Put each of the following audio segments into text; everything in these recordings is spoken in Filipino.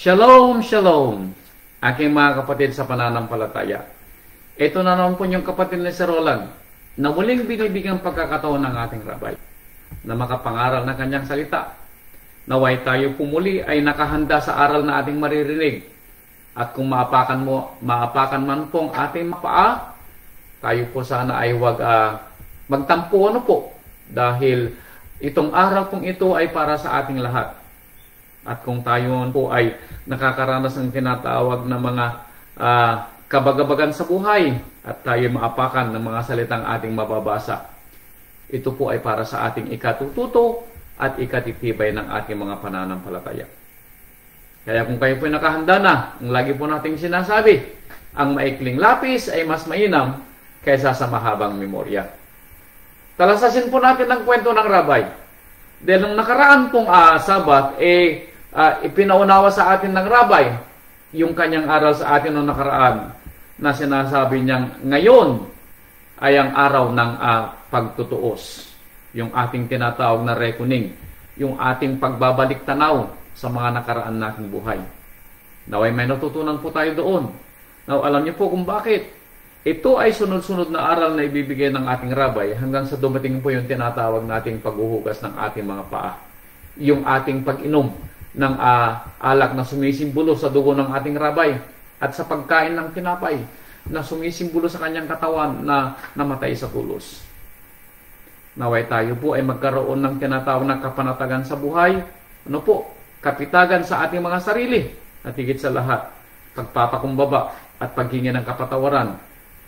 Shalom, shalom, aking mga kapatid sa pananampalataya. Ito na naman po yung kapatid ni Sir Roland na muling binibigyan pagkakataon ng ating rabay na makapangaral ng kanyang salita. Naway tayo pumuli ay nakahanda sa aral na ating maririnig. At kung maapakan man pong ating paa, tayo po sana ay huwag magtampo po. Dahil itong araw pong ito ay para sa ating lahat. At kung tayo po ay nakakaranas ng tinatawag na mga kabagabagan sa buhay at tayo maapakan ng mga salitang ating mababasa, ito po ay para sa ating ikatututo at ikatitibay ng ating mga pananampalataya. Kaya kung kayo po ay nakahanda na, ang lagi po nating sinasabi, ang maikling lapis ay mas mainam kaysa sa mahabang memorya. Talasasin po natin ang kwento ng rabay. Dahil nung nakaraan pong Sabat, ipinaunawa sa atin ng rabay yung kanyang aral sa atin nung nakaraan na sinasabi niyang ngayon ay ang araw ng pagtutuos. Yung ating tinatawag na reckoning. Yung ating pagbabalik tanaw sa mga nakaraan nating buhay. Naway may natutunan po tayo doon. Now, alam niyo po kung bakit. Ito ay sunod-sunod na aral na ibibigay ng ating rabay hanggang sa dumating po yung tinatawag nating paghuhugas ng ating mga paa. Yung ating pag-inom ng alak na sumisimbolo sa dugo ng ating rabay at sa pagkain ng tinapay na sumisimbolo sa kanyang katawan na namatay sa tulos. Naway tayo po ay magkaroon ng tinatawag na kapanatagan sa buhay. Ano po? Kapitagan sa ating mga sarili at higit sa lahat, pagpapakumbaba at paghingi ng kapatawaran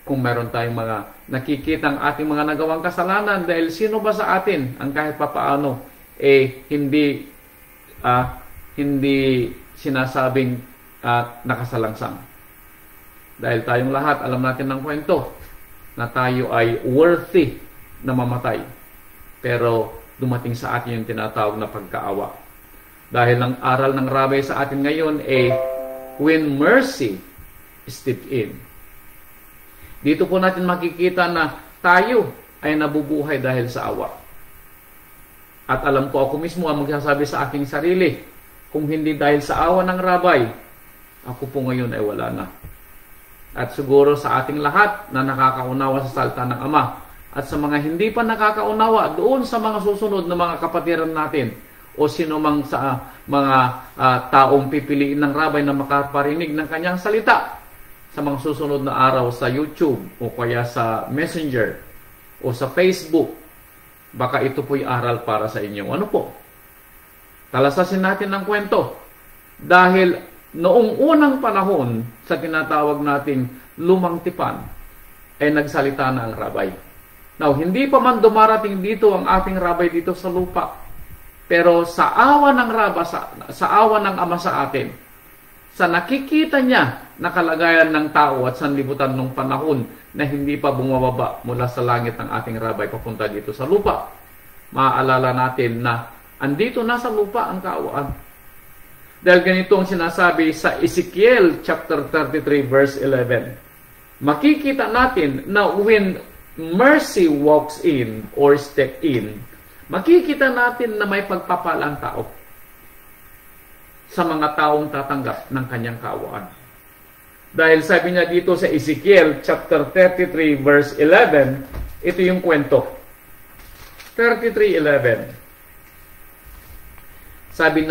kung meron tayong mga nakikitang ating mga nagawang kasalanan. Dahil sino ba sa atin ang kahit papaano hindi sinasabing nakasalangsang. Dahil tayong lahat, alam natin ng kwento na tayo ay worthy na mamatay. Pero dumating sa atin yung tinatawag na pagkaawa. Dahil ang aral ng rabay sa atin ngayon when mercy stepped in. Dito po natin makikita na tayo ay nabubuhay dahil sa awa. At alam ko ako mismo ang magsasabi sa aking sarili, kung hindi dahil sa awa ng rabay, ako po ngayon ay wala na. At siguro sa ating lahat na nakakaunawa sa salita ng Ama, at sa mga hindi pa nakakaunawa, doon sa mga susunod na mga kapatiran natin, o sino mang sa mga taong pipiliin ng rabay na makaparinig ng kanyang salita, sa mga susunod na araw sa YouTube, o kaya sa Messenger, o sa Facebook, baka ito po'y aral para sa inyo. Ano po? Talasasin natin ng kwento. Dahil noong unang panahon sa tinatawag nating lumang tipan, ay nagsalita na ang rabay. Now, hindi pa man dumarating dito ang ating rabay dito sa lupa. Pero sa awa ng rabay, sa awa ng Ama sa atin, sa nakikita niya na kalagayan ng tao at sanlibutan ng panahon na hindi pa bumababa mula sa langit ng ating rabay papunta dito sa lupa, maaalala natin na andito na sa lupa ang kaawaan. Dahil ganito ang sinasabi sa Ezekiel chapter 33 verse 11. Makikita natin na when mercy walks in or step in, makikita natin na may pagpapalang tao sa mga taong tatanggap ng kanyang kaawaan. Dahil sabi niya dito sa Ezekiel chapter 33 verse 11, ito yung kwento. 33:11. Sabi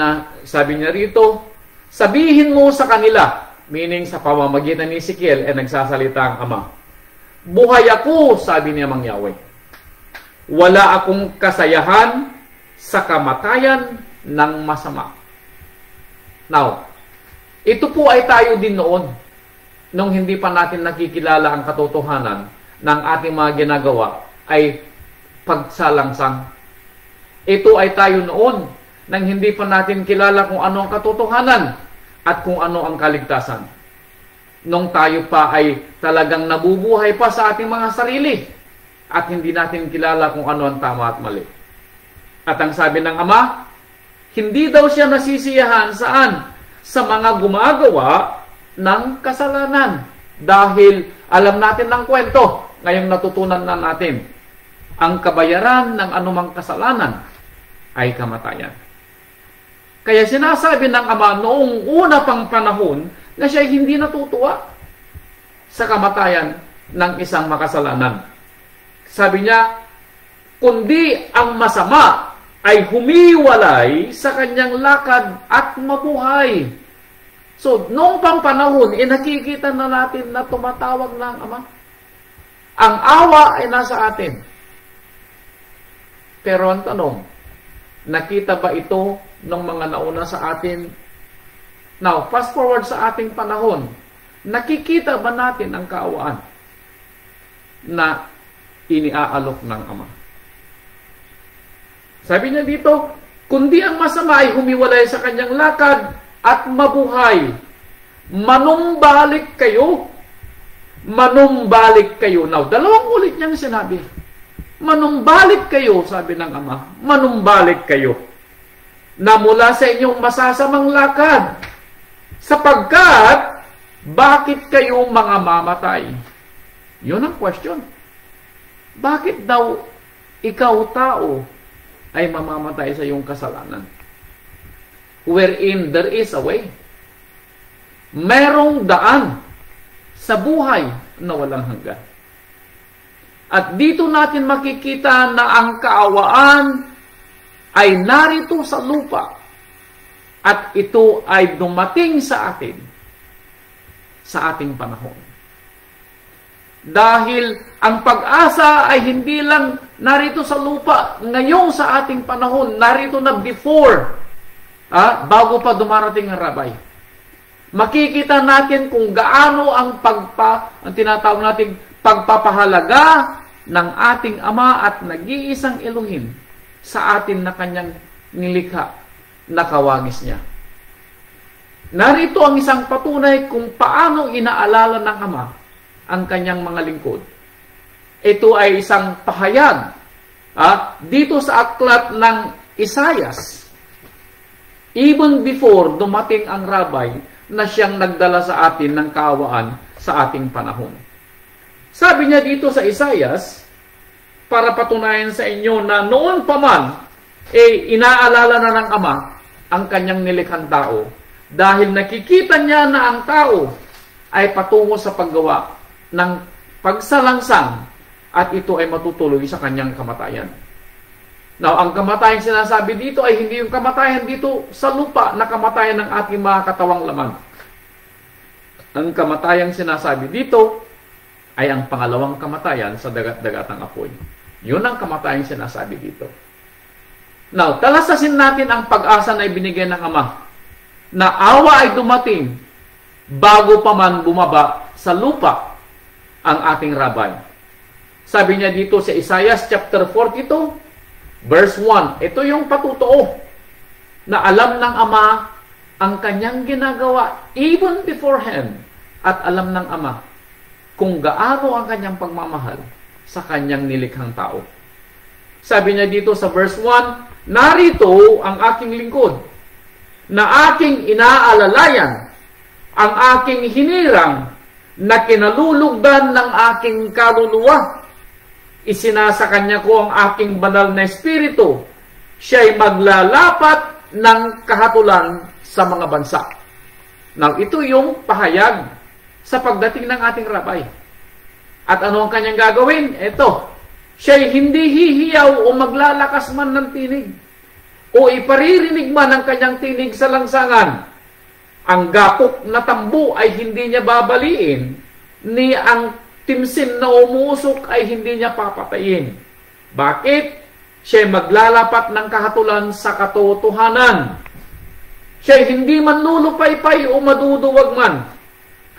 niya rito, sabihin mo sa kanila, meaning sa pamamagitan ni Ezekiel ay nagsasalita ang Ama. Buhay ako, sabi niya Mang Yahweh. Wala akong kasayahan sa kamatayan ng masama. Now, ito po ay tayo din noon nung hindi pa natin nakikilala ang katotohanan ng ating mga ginagawa ay pagsalangsang. Ito ay tayo noon nang hindi pa natin kilala kung ano ang katotohanan at kung ano ang kaligtasan. Nung tayo pa ay talagang nabubuhay pa sa ating mga sarili at hindi natin kilala kung ano ang tama at mali. At ang sabi ng Ama, hindi daw siya nasisiyahan saan? Sa mga gumagawa ng kasalanan. Dahil alam natin ng kwento, ngayong natutunan na natin, ang kabayaran ng anumang kasalanan ay kamatayan. Kaya sinasabi ng Ama noong una pang panahon na siya hindi natutuwa sa kamatayan ng isang makasalanan. Sabi niya, kundi ang masama ay humiwalay sa kanyang lakad at mabuhay. So, noong pang panahon, nakikita na natin na tumatawag ng Ama. Ang awa ay nasa atin. Pero ang tanong, nakita ba ito ng mga nauna sa atin? Now, fast forward sa ating panahon, nakikita ba natin ang kaawaan na iniaalok ng Ama? Sabi niya dito, kundi ang masama ay humiwalay sa kanyang lakad at mabuhay. Manumbalik kayo. Manumbalik kayo. Now, dalawang ulit niyang sinabi. Manumbalik kayo, sabi ng Ama. Manumbalik kayo. Na mula sa inyong masasamang lakad. Sapagkat, bakit kayo mga mamatay? Yun ang question. Bakit daw ikaw tao ay mamamatay sa iyong kasalanan? Wherein there is a way. Merong daan sa buhay na walang hanggan. At dito natin makikita na ang kaawaan ay narito sa lupa at ito ay dumating sa atin sa ating panahon. Dahil ang pag-asa ay hindi lang narito sa lupa ngayon sa ating panahon, narito na before, bago pa dumarating ang Rabay. Makikita natin kung gaano ang tinatawag nating pagpapahalaga ng ating Ama at nag-iisang Elohim sa atin na kanyang nilikha na kawangis niya. Narito ang isang patunay kung paano inaalala ng Ama ang kanyang mga lingkod. Ito ay isang pahayag dito sa aklat ng Isaias. Even before dumating ang Rabay na siyang nagdala sa atin ng kaawaan sa ating panahon. Sabi niya dito sa Isaias, para patunayan sa inyo na noon pa man, inaalala na ng Ama ang kanyang nilikhang tao. Dahil nakikita niya na ang tao ay patungo sa paggawa ng pagsalangsang at ito ay matutuloy sa kanyang kamatayan. Now, ang kamatayan sinasabi dito ay hindi yung kamatayan dito sa lupa na kamatayan ng ating mga katawang laman. Ang kamatayang sinasabi dito ay ang pangalawang kamatayan sa dagat-dagatang apoy. Yun ang kamatayang sinasabi dito. Now, talasasin natin ang pag-asa na ibinigay ng Ama na awa ay dumating bago pa man bumaba sa lupa ang ating Rabay. Sabi niya dito sa Isaiah chapter 42, verse 1, ito yung patutuo na alam ng Ama ang kanyang ginagawa even beforehand at alam ng Ama kung gaano ang kanyang pagmamahal sa kanyang nilikhang tao. Sabi niya dito sa verse 1, narito ang aking lingkod na aking inaalalayan, ang aking hinirang na kinalulugdan ng aking kaluluwa. Isinasa kanya ko ang aking banal na espiritu. Siya'y maglalapat ng kahatulan sa mga bansa. Now, ito yung pahayag sa pagdating ng ating Rabay. At ano ang kanyang gagawin? Ito, siya'y hindi hihiyaw o maglalakas man ng tinig o iparirinig man ang kanyang tinig sa langsangan. Ang gapok na tambo ay hindi niya babaliin, ni ang timsin na umusok ay hindi niya papatayin. Bakit? Siya'y maglalapat ng kahatulan sa katotohanan. Siya'y hindi man lulupaypay o maduduwag man,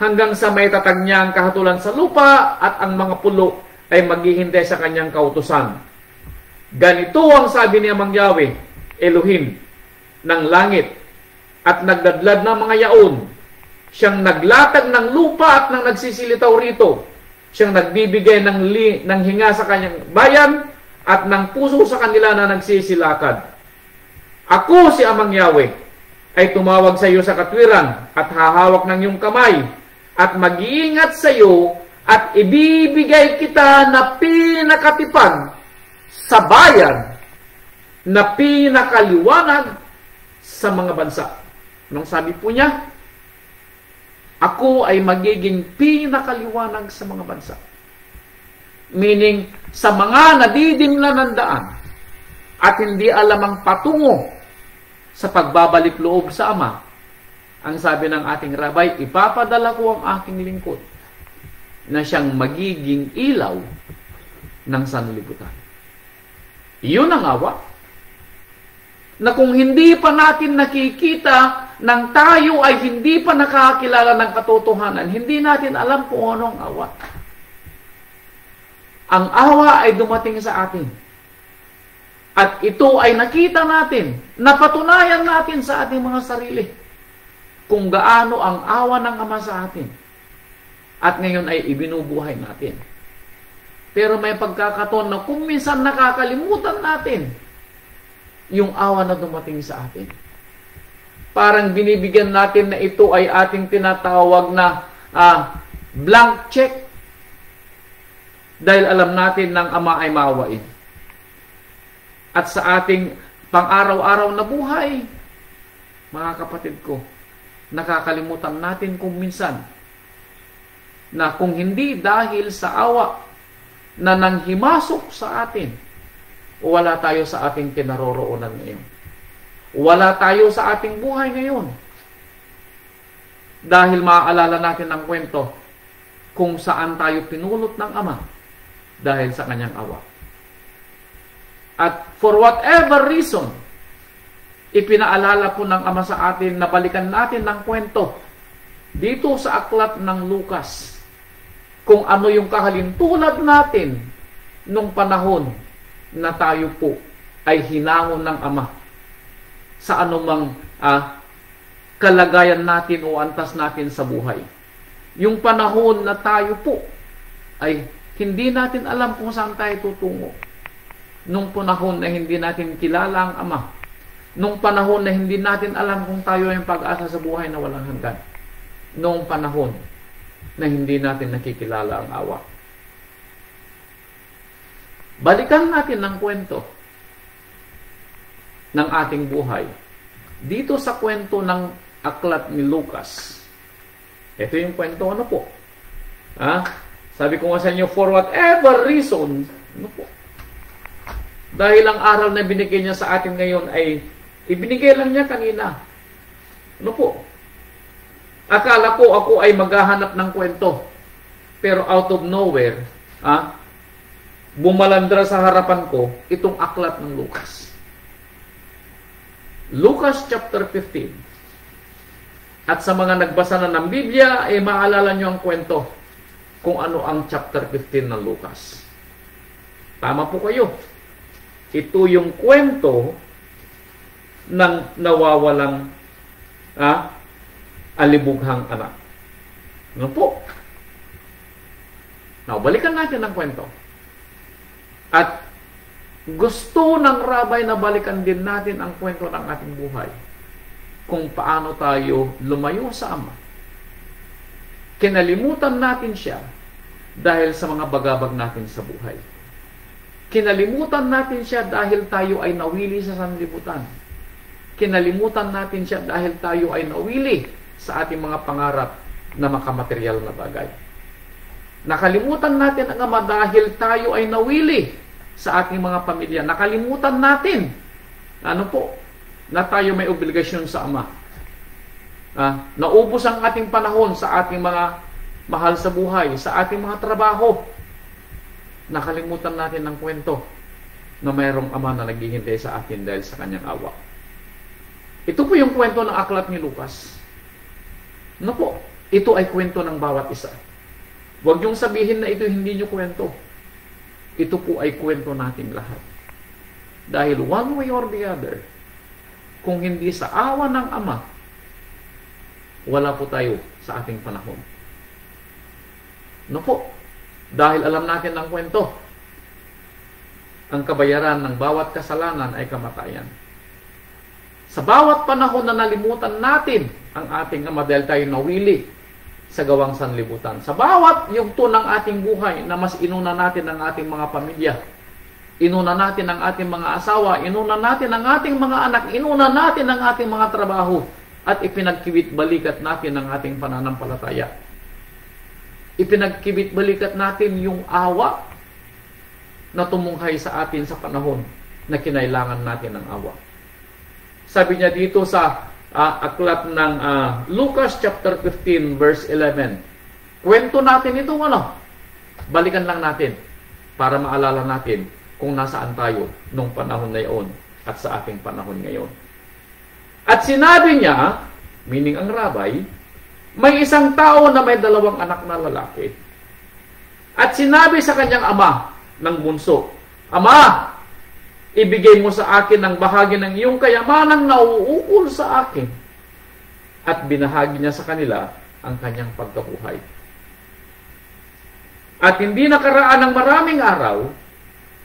hanggang sa may tatag niya ang kahatulan sa lupa at ang mga pulo ay maghihintay sa kanyang kautusan. Ganito ang sabi ni Amang Yahweh, Elohim, ng langit at nagdadlad ng mga yaon. Siyang naglatag ng lupa at nang nagsisilitaw rito. Siyang nagbibigay ng hinga sa kanyang bayan at ng puso sa kanila na nagsisilakad. Ako si Amang Yahweh ay tumawag sa iyo sa katwiran at hahawak ng iyong kamay at mag-iingat sa iyo at ibibigay kita na pinakatipag sa bayan, na pinakaliwanag sa mga bansa. Nung sabi po niya, ako ay magiging pinakaliwanag sa mga bansa. Meaning, sa mga nadidimla ng daan at hindi alam ang patungo sa pagbabalik loob sa Ama, ang sabi ng ating rabay, ipapadala ko ang aking lingkod na siyang magiging ilaw ng sanlibutan. Iyon ang awa. Na kung hindi pa natin nakikita nang tayo ay hindi pa nakakilala ng katotohanan, hindi natin alam kung anong awa. Ang awa ay dumating sa atin. At ito ay nakita natin, napatunayan natin sa ating mga sarili kung gaano ang awa ng Ama sa atin. At ngayon ay ibinubuhay natin. Pero may pagkakataon na kung minsan nakakalimutan natin yung awa na dumating sa atin. Parang binibigyan natin na ito ay ating tinatawag na blank check. Dahil alam natin ng Ama ay maawain. At sa ating pang-araw-araw na buhay, mga kapatid ko, nakakalimutan natin kung minsan na kung hindi dahil sa awa na nanghimasok sa atin, wala tayo sa ating kinaroroonan ngayon. Wala tayo sa ating buhay ngayon. Dahil maaalala natin ang kwento kung saan tayo pinulot ng Ama dahil sa kanyang awa. At for whatever reason, ipinaalala po ng Ama sa atin na balikan natin ng kwento dito sa aklat ng Lucas kung ano yung kahalintulad natin nung panahon na tayo po ay hinangon ng Ama sa anumang kalagayan natin o antas natin sa buhay. Yung panahon na tayo po ay hindi natin alam kung saan tayo tutungo. Nung panahon na hindi natin kilala ang Ama. Nung panahon na hindi natin alam kung tayo ay pag-asa sa buhay na walang hanggan. Nung panahon na hindi natin nakikilala ang awa. Balikan natin ang kwento ng ating buhay. Dito sa kwento ng aklat ni Lucas. Ito yung kwento ano po. Sabi ko nga sa inyo, for whatever reason, ano po, dahil ang aral na binigay niya sa atin ngayon ay ibinigay lang niya kanina. Ano po? Akala ko ako ay maghahanap ng kwento. Pero out of nowhere, bumalandra sa harapan ko itong aklat ng Lucas. Lucas chapter 15. At sa mga nagbasa na ng Biblia, ay maalala nyo ang kwento kung ano ang chapter 15 ng Lucas. Tama po kayo. Ito yung kwento ng nawawalang alibughang anak. Ano po? Now, balikan natin ang kwento. At gusto ng rabay na balikan din natin ang kwento ng ating buhay. Kung paano tayo lumayo sa Ama. Kinalimutan natin siya dahil sa mga bagabag natin sa buhay. Kinalimutan natin siya dahil tayo ay nawili sa sanlibutan. Kinalimutan natin siya dahil tayo ay nawili sa ating mga pangarap na makamaterial na bagay. Nakalimutan natin ang Ama dahil tayo ay nawili sa ating mga pamilya. Nakalimutan natin, na tayo may obligasyon sa Ama. Naubos ang ating panahon sa ating mga mahal sa buhay, sa ating mga trabaho. Nakalimutan natin ang kwento na mayroong Ama na naghihintay sa atin dahil sa kanyang awa. Ito po yung kwento ng aklat ni Lucas. Ano po? Ito ay kwento ng bawat isa. Huwag niyong sabihin na ito hindi niyo kwento. Ito po ay kwento natin lahat. Dahil one way or the other, kung hindi sa awa ng Ama, wala po tayo sa ating panahon. Ano po? Dahil alam natin ang kwento. Ang kabayaran ng bawat kasalanan ay kamatayan. Sa bawat panahon na nalimutan natin ang ating Ama dahil tayo nawili sa gawang sanlibutan. Sa bawat yugto ng ating buhay na mas inuna natin ang ating mga pamilya Inuna natin ang ating mga asawa, inuna natin ang ating mga anak, inuna natin ang ating mga trabaho, at ipinagkibit-balikat natin ang ating pananampalataya. Ipinagkibit-balikat natin yung awa na tumunghay sa atin sa panahon na kinailangan natin ng awa. Sabi niya dito sa aklat ng Lucas chapter 15 verse 11. Kwento natin ito, balikan lang natin para maalala natin kung nasaan tayo nung panahon na iyon at sa ating panahon ngayon. At sinabi niya, meaning ang rabbi, may isang tao na may 2 anak na lalaki. At sinabi sa kanyang ama ng bunso, Ama, ibigay mo sa akin ang bahagi ng iyong kayamanang nauukol sa akin. At binahagi niya sa kanila ang kanyang pagkabuhay. At hindi nakaraan ng maraming araw,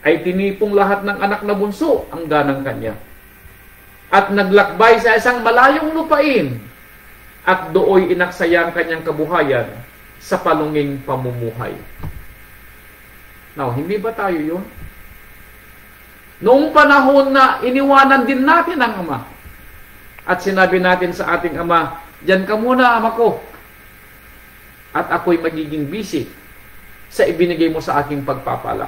ay tinipong lahat ng anak na bunso ang ganang kanya. At naglakbay sa isang malayong lupain, at dooy inaksaya ang kanyang kabuhayan sa palunging pamumuhay. Now, hindi ba tayo yun? Noong panahon na iniwanan din natin ang ama, at sinabi natin sa ating ama, diyan ka muna, ama ko, at ako'y magiging busy sa ibinigay mo sa aking pagpapala.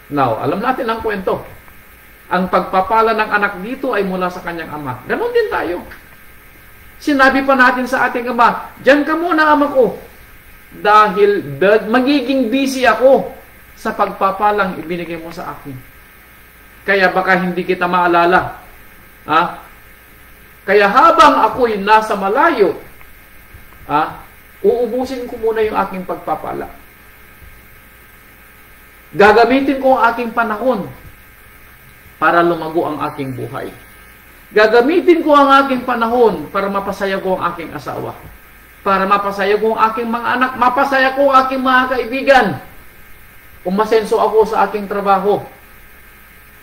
Now, alam natin ang kwento. Ang pagpapala ng anak dito ay mula sa kanyang ama. Ganon din tayo. Sinabi pa natin sa ating ama, diyan ka muna, ama ko, dahil magiging busy ako sa pagpapalang ibinigay mo sa akin. Kaya baka hindi kita maalala. Kaya habang ako'y nasa malayo, uubusin ko muna yung aking pagpapala. Gagamitin ko ang aking panahon para lumago ang aking buhay. Gagamitin ko ang aking panahon para mapasaya ko ang aking asawa. Para mapasaya ko ang aking mga anak. Mapasaya ko ang aking mga kaibigan. Umasenso ako sa aking trabaho.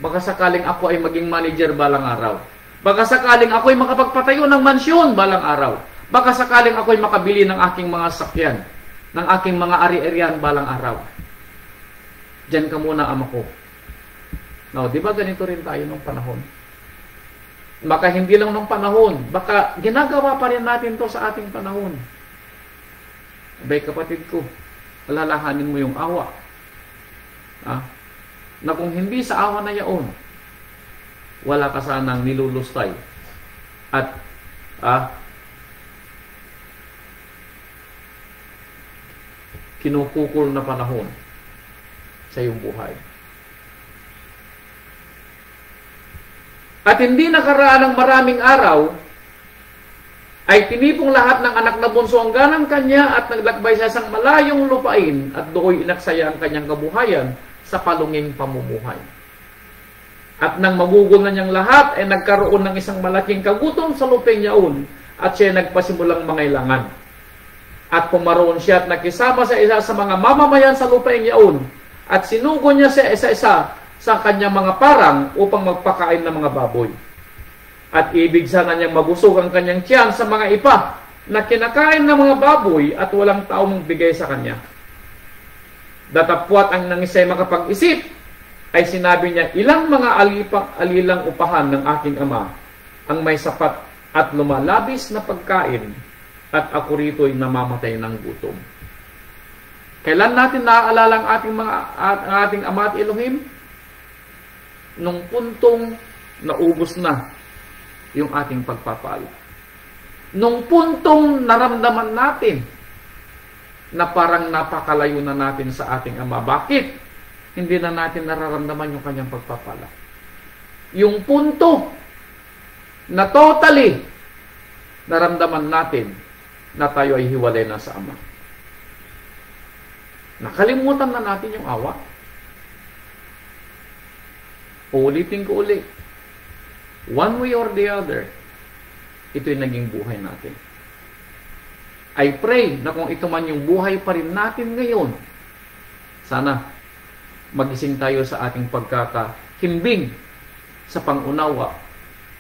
Baka sakaling ako ay maging manager balang araw. Baka sakaling ako ay makapagpatayo ng mansyon balang araw. Baka sakaling ako ay makabili ng aking mga sakyan, ng aking mga ari-arian balang araw. Diyan ka muna, ama ko. Now, di ba ganito rin tayo nung panahon? Baka hindi lang nung panahon. Baka ginagawa pa rin natin to sa ating panahon. Abay, kapatid ko, alalahanin mo yung awa. Na kung hindi sa awa na yaon, wala ka sanang nilulustay. At, kinukukul na panahon sa iyong buhay. At hindi nakaraan ng maraming araw, ay tinipong lahat ng anak na bunso ang ganang kanya at naglakbay sa isang malayong lupain at doon inaksaya ang kanyang kabuhayan sa palunging pamumuhay. At nang magugol na niyang lahat, ay nagkaroon ng isang malaking kagutom sa lupain yaon at siya nagpasimulang mangailangan. At pumaroon siya at nakisama sa isa sa mga mamamayan sa lupain yaon at sinugo niya sa isa-isa sa kanyang mga parang upang magpakain ng mga baboy. At ibig sana niyang mabusog ang kanyang tiyan sa mga ipa na kinakain ng mga baboy at walang taong bigay sa kanya. Datapwat ang nangisay makapag-isip, ay sinabi niya, ilang mga alilang upahan ng aking ama ang may sapat at lumalabis na pagkain at ako rito'y namamatay ng gutom. Kailan natin naaalala ang ating Ama at Elohim? Nung puntong naubos na yung ating pagpapala. Nung puntong naramdaman natin na parang napakalayo na natin sa ating Ama. Bakit? Hindi na natin nararamdaman yung kanyang pagpapala. Yung punto na totally naramdaman natin na tayo ay hiwalay na sa Ama. Nakalimutan na natin yung awa. Uulitin ko ulit. One way or the other, ito'y naging buhay natin. I pray na kung ito man yung buhay pa rin natin ngayon, sana magising tayo sa ating pagkakahimbing sa pangunawa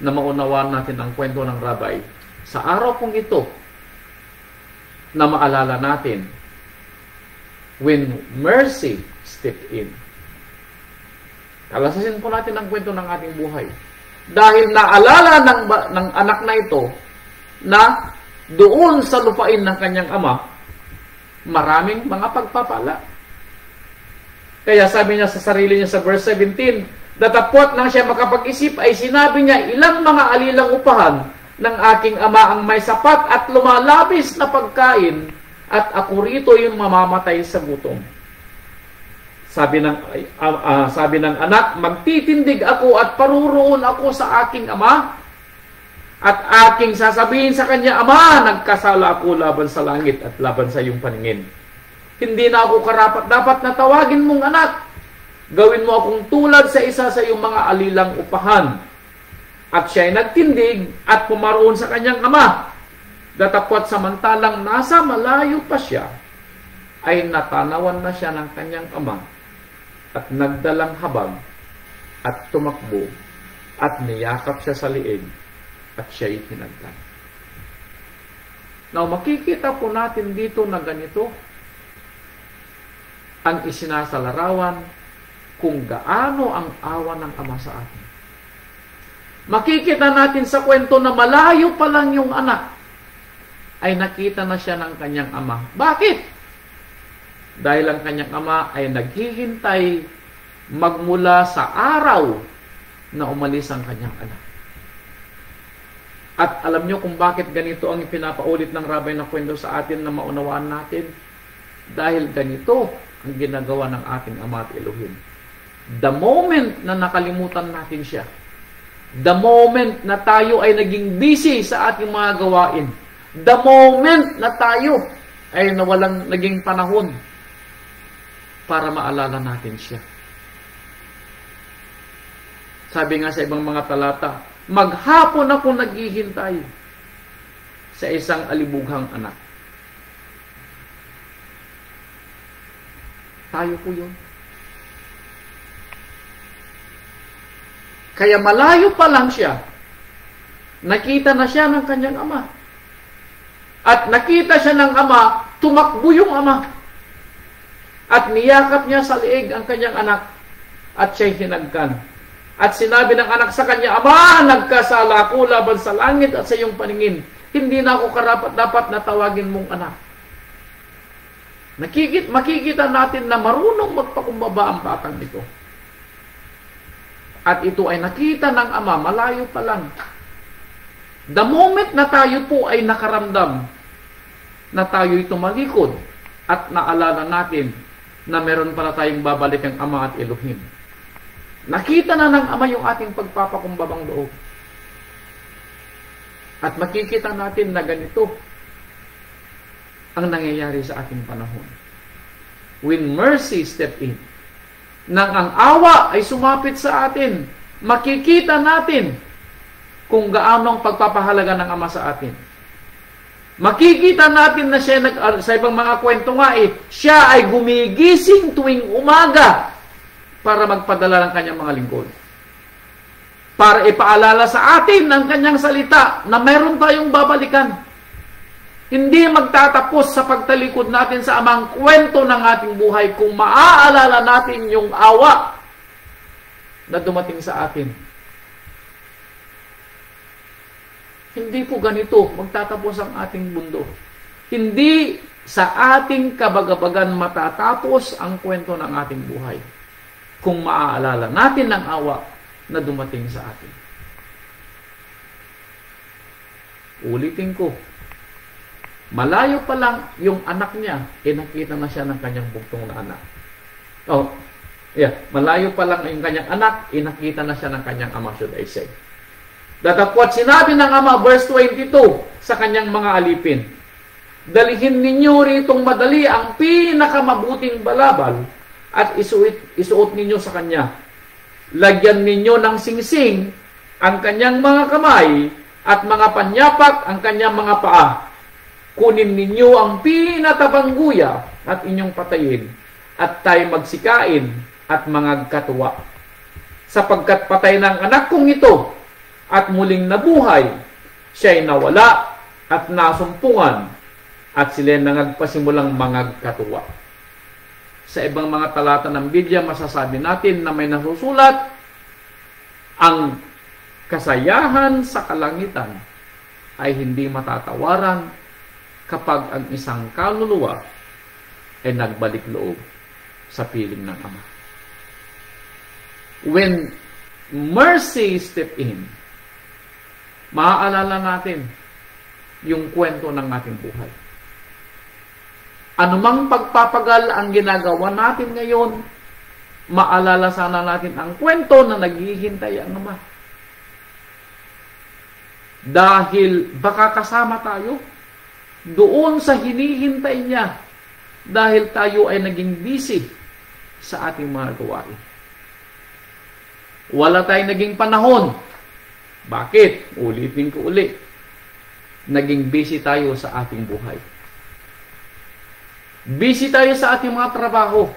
na maunawaan natin ang kwento ng Rabbi sa araw kong ito na maalala natin when mercy stepped in. Talasasin po natin ang kwento ng ating buhay. Dahil naalala ng anak na ito na doon sa lupain ng kanyang ama, maraming mga pagpapala. Kaya sabi niya sa sarili niya sa verse 17, datapot nang siya makapag-isip ay sinabi niya, ilang mga alilang upahan ng aking ama ang may sapat at lumalabis na pagkain at ako rito yung mamamatay sa gutom. Sabi ng anak, magtitindig ako at paruroon ako sa aking ama at aking sasabihin sa kanya, Ama, nagkasala ako laban sa langit at laban sa iyong paningin. Hindi na ako karapat dapat na tawagin mong anak. Gawin mo akong tulad sa isa sa iyong mga alilang upahan. At siya ay nagtindig at pumaroon sa kanyang ama. Datapwat samantalang nasa malayo pa siya, ay natanawan na siya ng kanyang ama at nagdalang habag at tumakbo at niyakap siya sa liig at siya'y hinagdan. Now, makikita po natin dito na ganito ang isinasalarawan kung gaano ang awa ng ama sa atin. Makikita natin sa kwento na malayo pa lang yung anak ay nakita na siya ng kanyang ama. Bakit? Dahil ang kanyang ama ay naghihintay magmula sa araw na umalis ang kanyang anak. At alam nyo kung bakit ganito ang ipinapaulit ng rabay na kwento sa atin na maunawaan natin? Dahil ganito ang ginagawa ng ating Ama at Elohim. The moment na nakalimutan natin siya, the moment na tayo ay naging busy sa ating mga gawain, the moment na tayo ay nawalang naging panahon para maalala natin siya. Sabi nga sa ibang mga talata, maghapon ako naghihintay sa isang alibughang anak. Tayo po yun. Kaya malayo pa lang siya, nakita na siya ng kanyang ama. At nakita siya ng ama, tumakbo yung ama. At niyakap niya sa liig ang kanyang anak at siya'y hinagkan. At sinabi ng anak sa kanya, Ama, nagkasala ako laban sa langit at sa iyong paningin. Hindi na ako karapat-dapat na tawagin mong anak. Makikita natin na marunong magpakumbaba ang batang ito. At ito ay nakita ng ama, malayo pa lang. The moment na tayo po ay nakaramdam, na tayo'y tumalikod, at naalala natin na meron pala tayong babalik ang Ama at Elohim. Nakita na ng Ama yung ating pagpapakumbabang loob. At makikita natin na ganito ang nangyayari sa ating panahon. When mercy step in, nang ang awa ay sumapit sa atin, makikita natin kung gaano ang pagpapahalaga ng Ama sa atin. Makikita natin na siya, sa ibang mga kwento nga siya ay gumigising tuwing umaga para magpadala ng kanyang mga lingkod. Para ipaalala sa atin ng kanyang salita na meron tayong babalikan. Hindi magtatapos sa pagtalikod natin sa amang kwento ng ating buhay kung maaalala natin yung awa na dumating sa atin. Hindi po ganito magtatapos ang ating mundo. Hindi sa ating kabagabagan matatapos ang kwento ng ating buhay kung maaalala natin ang awa na dumating sa atin. Ulitin ko, malayo pa lang yung anak niya, nakita na siya ng kanyang bugtong na anak. Malayo pa lang yung kanyang anak, nakita na siya ng kanyang ama, should I say. Datapwat sinabi ng ama, verse 22, sa kanyang mga alipin, dalihin ninyo ritong madali ang pinakamabuting balabal at isuot ninyo sa kanya. Lagyan ninyo ng singsing ang kanyang mga kamay at mga panyapak ang kanyang mga paa. Kunin ninyo ang pinatabang guya at inyong patayin at tayo magsikain at mga katuwa. Sapagkat patay ng anak kong ito at muling nabuhay, siya'y nawala at nasumpungan at sila'y nangagpasimulang mga katuwa. Sa ibang mga talata ng Biblia, masasabi natin na may nasusulat, ang kasayahan sa kalangitan ay hindi matatawaran kapag ang isang kaluluwa ay nagbalik loob sa piling ng Ama. When mercy step in, maaalala natin yung kwento ng ating buhay. Anumang pagpapagal ang ginagawa natin ngayon, maalala sana natin ang kwento na naghihintay ang Ama. Dahil baka kasama tayo doon sa hinihintay niya dahil tayo ay naging busy sa ating mga gawain. Wala tayong naging panahon. Bakit? Ulitin ko ulit. Naging busy tayo sa ating buhay. Busy tayo sa ating mga trabaho.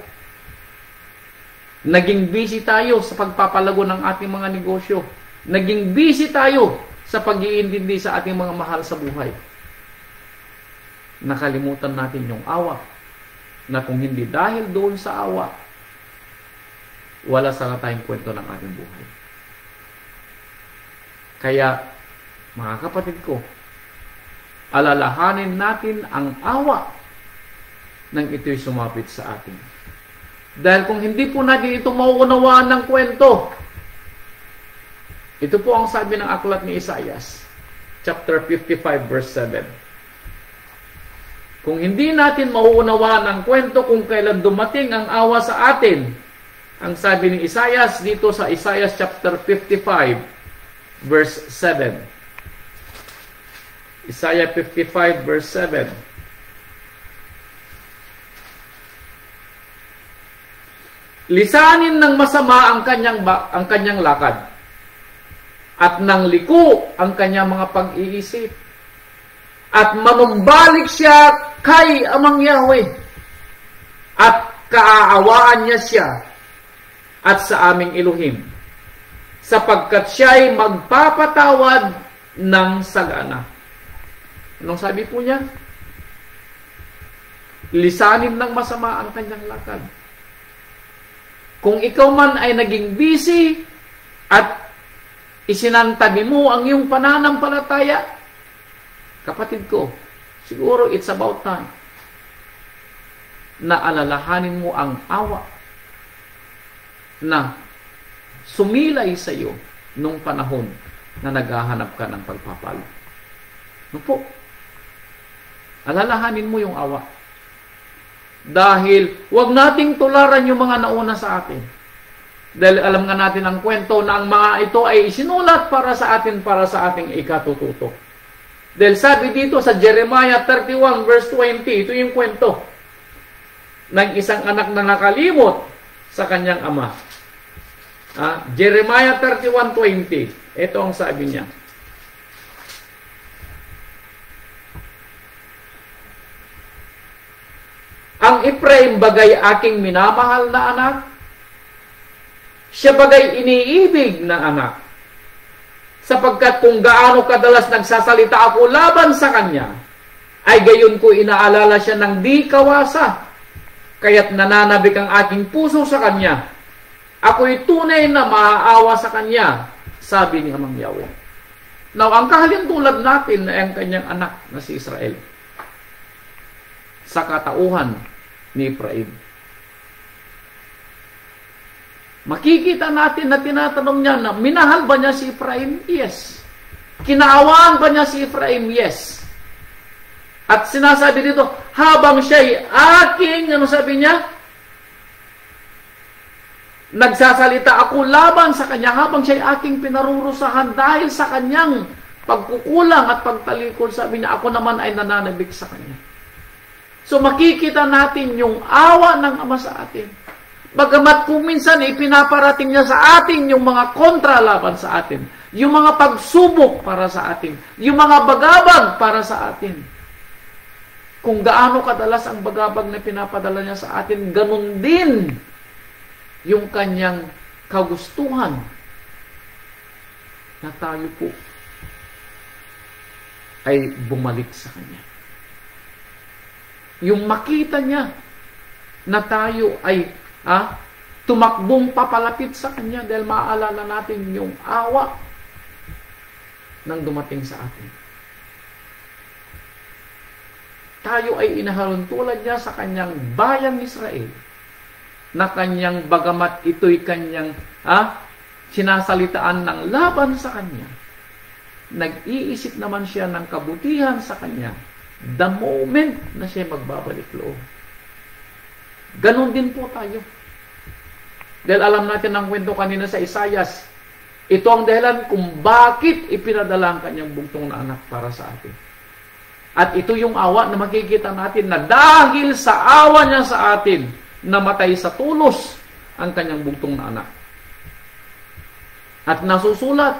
Naging busy tayo sa pagpapalago ng ating mga negosyo. Naging busy tayo sa pag-iintindi sa ating mga mahal sa buhay. Nakalimutan natin yung awa. Na kung hindi dahil doon sa awa, wala sana tayong kwento ng ating buhay. Kaya, mga kapatid ko, alalahanin natin ang awa nang ito'y sumapit sa atin. Dahil kung hindi po natin ito mauunawaan ng kwento, ito po ang sabi ng aklat ni Isaias, chapter 55, verse 7. Kung hindi natin mauunawaan ang kwento kung kailan dumating ang awa sa atin, ang sabi ni Isaias dito sa Isaias chapter 55, verse 7. Isaiah 55, verse 7. Lisanin ng masama ang kanyang lakad, at ng liko ang kanyang mga pag-iisip, at manumbalik siya kay Amang Yahweh, at kaaawaan niya siya at sa aming Elohim, sapagkat siya'y magpapatawad ng sagana. Anong sabi po niya? Lisanin ng masama ang kanyang lakad. Kung ikaw man ay naging busy at isinantabi mo ang iyong pananampalataya, kapatid ko, siguro it's about time na alalahanin mo ang awa na sumilay sa iyo nung panahon na naghahanap ka ng pagpapalo. Ano po? Alalahanin mo yung awa. Dahil wag nating tularan yung mga nauna sa atin. Dahil alam nga natin ang kwento na ang mga ito ay isinulat para sa ating ikatututo. Dahil sabi dito sa Jeremiah 31 verse 20, ito yung kwento ng isang anak na nakalimot sa kanyang ama. Jeremiah 31:20, ito ang sabi niya. Ang Ephraim bagay aking minamahal na anak, siya bagay iniibig na anak, sapagkat kung gaano kadalas nagsasalita ako laban sa kanya, ay gayon ko inaalala siya ng di kawasa, kaya't nananabik ang aking puso sa kanya. Ako'y tunay na maaawa sa kanya, sabi ni Amang Yahweh. Now, ang kahalintulad natin na ang kanyang anak na si Israel sa katauhan ni Ephraim. Makikita natin na tinatanong niya na minahal ba niya si Ephraim? Yes. Kinaawaan ba niya si Ephraim? Yes. At sinasabi dito, habang siya'y aking, ano sabi niya? Nagsasalita ako laban sa kanya habang siya'y aking pinarurusahan dahil sa kanyang pagkukulang at pagtalikod. Sabi niya, ako naman ay nananabik sa kanya. So makikita natin yung awa ng Ama sa atin. Bagamat kung minsan ipinaparating niya sa atin yung mga kontra laban sa atin, yung mga pagsubok para sa atin, yung mga bagabag para sa atin. Kung gaano kadalas ang bagabag na pinapadala niya sa atin, ganun din yung kanyang kagustuhan na tayo po ay bumalik sa kanya. Yung makita niya na tayo ay tumakbong papalapit sa Kanya dahil maaalala natin yung awa nang dumating sa atin. Tayo ay inahalon tulad niya sa Kanyang bayang Israel na Kanyang bagamat ito'y Kanyang sinasalitaan ng laban sa Kanya. Nag-iisip naman siya ng kabutihan sa Kanya the moment na siya magbabalik loob. Ganon din po tayo. Dahil alam natin ang kwento kanina sa Isaias, ito ang dahilan kung bakit ipinadala ang Kanyang bugtong na anak para sa atin. At ito yung awa na makikita natin na dahil sa awa niya sa atin, namatay sa tulos ang Kanyang bugtong na anak. At nasusulat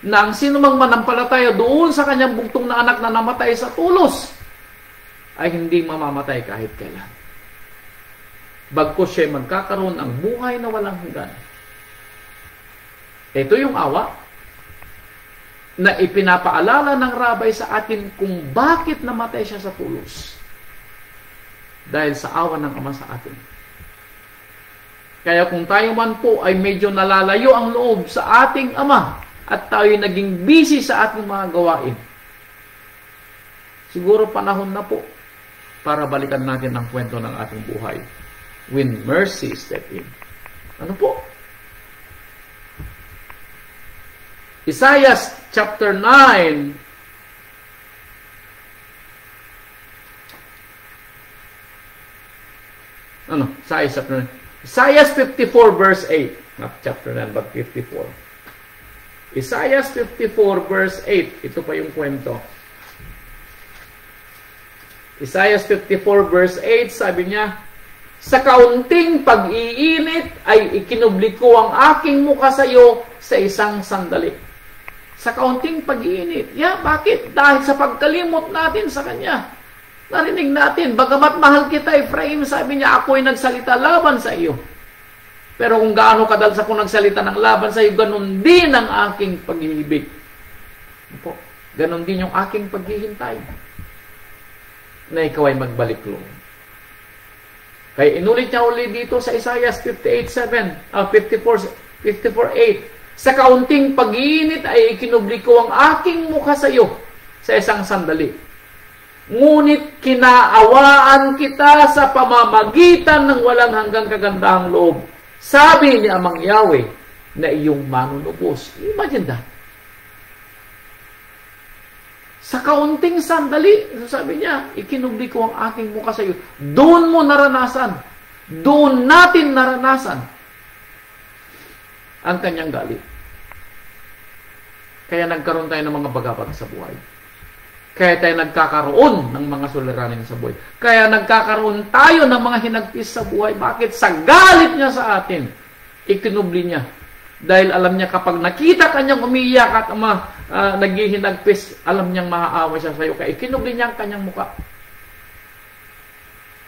na ang sino mang manampalataya doon sa Kanyang bugtong na anak na namatay sa tulos ay hindi mamamatay kahit kailan. Bagkus siya magkakaroon ng buhay na walang hanggan. Ito yung awa na ipinapaalala ng rabay sa atin kung bakit namatay siya sa tulos. Dahil sa awa ng Ama sa atin. Kaya kung tayo man po ay medyo nalalayo ang loob sa ating Ama at tayo naging busy sa ating mga gawain, siguro panahon na po para balikan natin ang kwento ng ating buhay when mercy step in. Ano po? Isaiah chapter 9 Isaiah chapter 9. Isaiah 54 verse 8. Not chapter 9 but 54. Isaiah 54 verse 8. Ito pa yung kwento. Isaiah 54 verse 8, sabi niya, sa kaunting pag-iinit ay ikinubli ko ang aking mukha sa iyo sa isang sandali. Sa kaunting pag-iinit. Bakit? Dahil sa pagkalimot natin sa Kanya. Narinig natin, bagamat mahal kita, Ephraim, sabi niya, ako ay nagsalita laban sa iyo. Pero kung gaano kadalas ako nagsalita ng laban sa iyo, ganun din ang aking pag-ibig. Ganun din yung aking paghihintay na ikaw ay magbalik loob. Kaya inulit niya ulit dito sa Isaiah 54:8. Sa kaunting pag-iinit ay ikinubli ko ang aking mukha sa iyo sa isang sandali. Ngunit kinaawaan kita sa pamamagitan ng walang hanggang kagandahang loob. Sabi ni Amang Yahweh na iyong manunubos. Imagine that. Sa kaunting sandali, sabi niya, ikinubli ko ang aking mukha sa iyo. Doon mo naranasan. Doon natin naranasan ang Kanyang galit. Kaya nagkaroon tayo ng mga bagabag sa buhay. Kaya tayo nagkakaroon ng mga suliranin sa buhay. Kaya nagkakaroon tayo ng mga hinagpis sa buhay. Bakit? Sa galit niya sa atin, ikinubli niya. Dahil alam niya kapag nakita kanyang umiiyak at naghihinagpis, alam niyang maaawa siya sa iyo. Kaya ikinubli niya ang kanyang muka.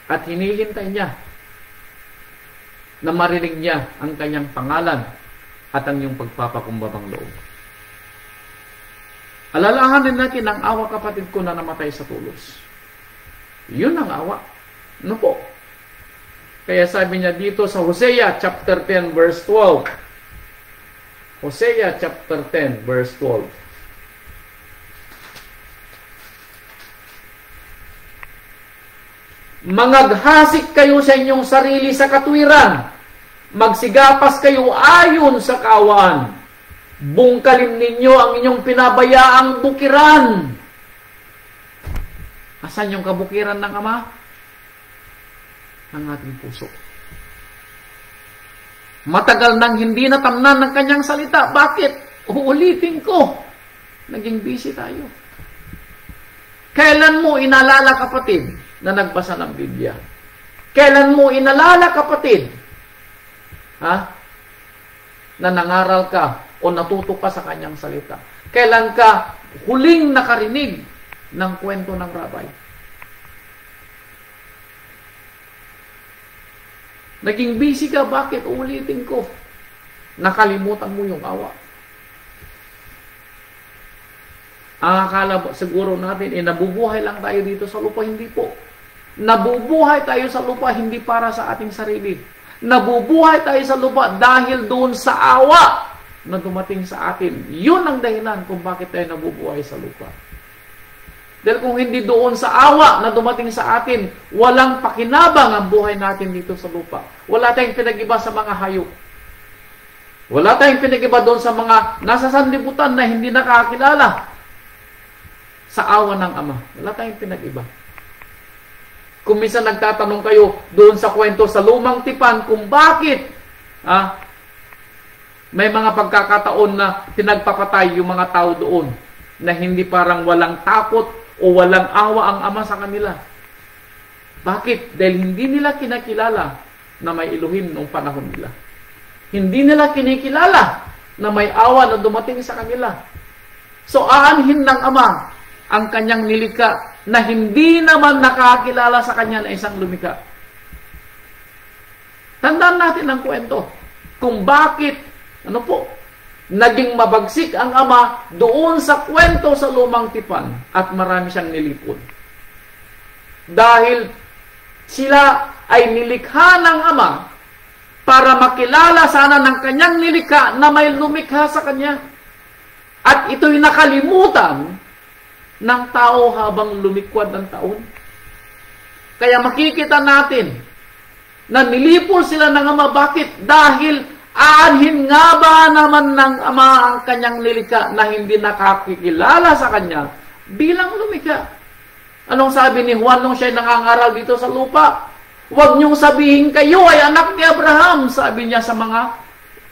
At hinihintay niya na marinig niya ang kanyang pangalan at ang iyong pagpapakumbabang loob. Alalahanin natin ang awa, kapatid ko, na namatay sa tulos. Yun ang awa. Ano po? Kaya sabi niya dito sa Hosea chapter 10 verse 12. Hosea chapter 10 verse 12. Mangaghasik kayo sa inyong sarili sa katwiran. Magsigapas kayo ayon sa kaawaan. Bungkalin ninyo ang inyong pinabayaang bukiran. Asan yung kabukiran ng Ama? Ang ating puso. Matagal nang hindi natamnan ng Kanyang salita. Bakit? Uulitin ko. Naging busy tayo. Kailan mo inalala, kapatid, na nagbasa ng Biblia? Kailan mo inalala, kapatid, na nangaral ka o natuto ka sa Kanyang salita? Kailan ka huling nakarinig ng kwento ng rabay? Naging busy ka, bakit? Ulitin ko. Nakalimutan mo yung awa. Ang akala siguro natin, nabubuhay lang tayo dito sa lupa. Hindi po. Nabubuhay tayo sa lupa hindi para sa ating sarili. Nabubuhay tayo sa lupa dahil doon sa awa na dumating sa atin. Yun ang dahilan kung bakit tayo nabubuhay sa lupa. Dahil kung hindi doon sa awa na dumating sa atin, walang pakinabang ang buhay natin dito sa lupa. Wala tayong pinag-iba sa mga hayop. Wala tayong pinag-iba doon sa mga nasa sanlibutan na hindi nakakilala sa awa ng Ama. Wala tayong pinag-iba. Kung minsan nagtatanong kayo doon sa kwento sa lumang tipan kung bakit may mga pagkakataon na pinagpapatay yung mga tao doon na hindi parang walang takot o walang awa ang Ama sa kanila. Bakit? Dahil hindi nila kinakilala na may Elohim noong panahon nila. Hindi nila kinikilala na may awa na dumating sa kanila. So aanhin ng Ama ang kanyang nilikha na hindi naman nakakilala sa kanya na isang lumikha. Tandaan natin ang kwento kung bakit naging mabagsik ang Ama doon sa kwento sa lumang tipan at marami siyang nilipon. Dahil sila ay nilikha ng Ama para makilala sana ng kanyang nilikha na may lumikha sa kanya. At ito'y nakalimutan ng tao habang lumikwad ng taon. Kaya makikita natin na nilipol sila ng Ama. Bakit? Dahil aanhin nga ba naman ng Ama ang kanyang nilikha na hindi nakakikilala sa kanya bilang lumikha? Anong sabi ni Juan nung siya'y nangangaral dito sa lupa? Huwag niyong sabihin kayo ay anak ni Abraham, sabi niya sa mga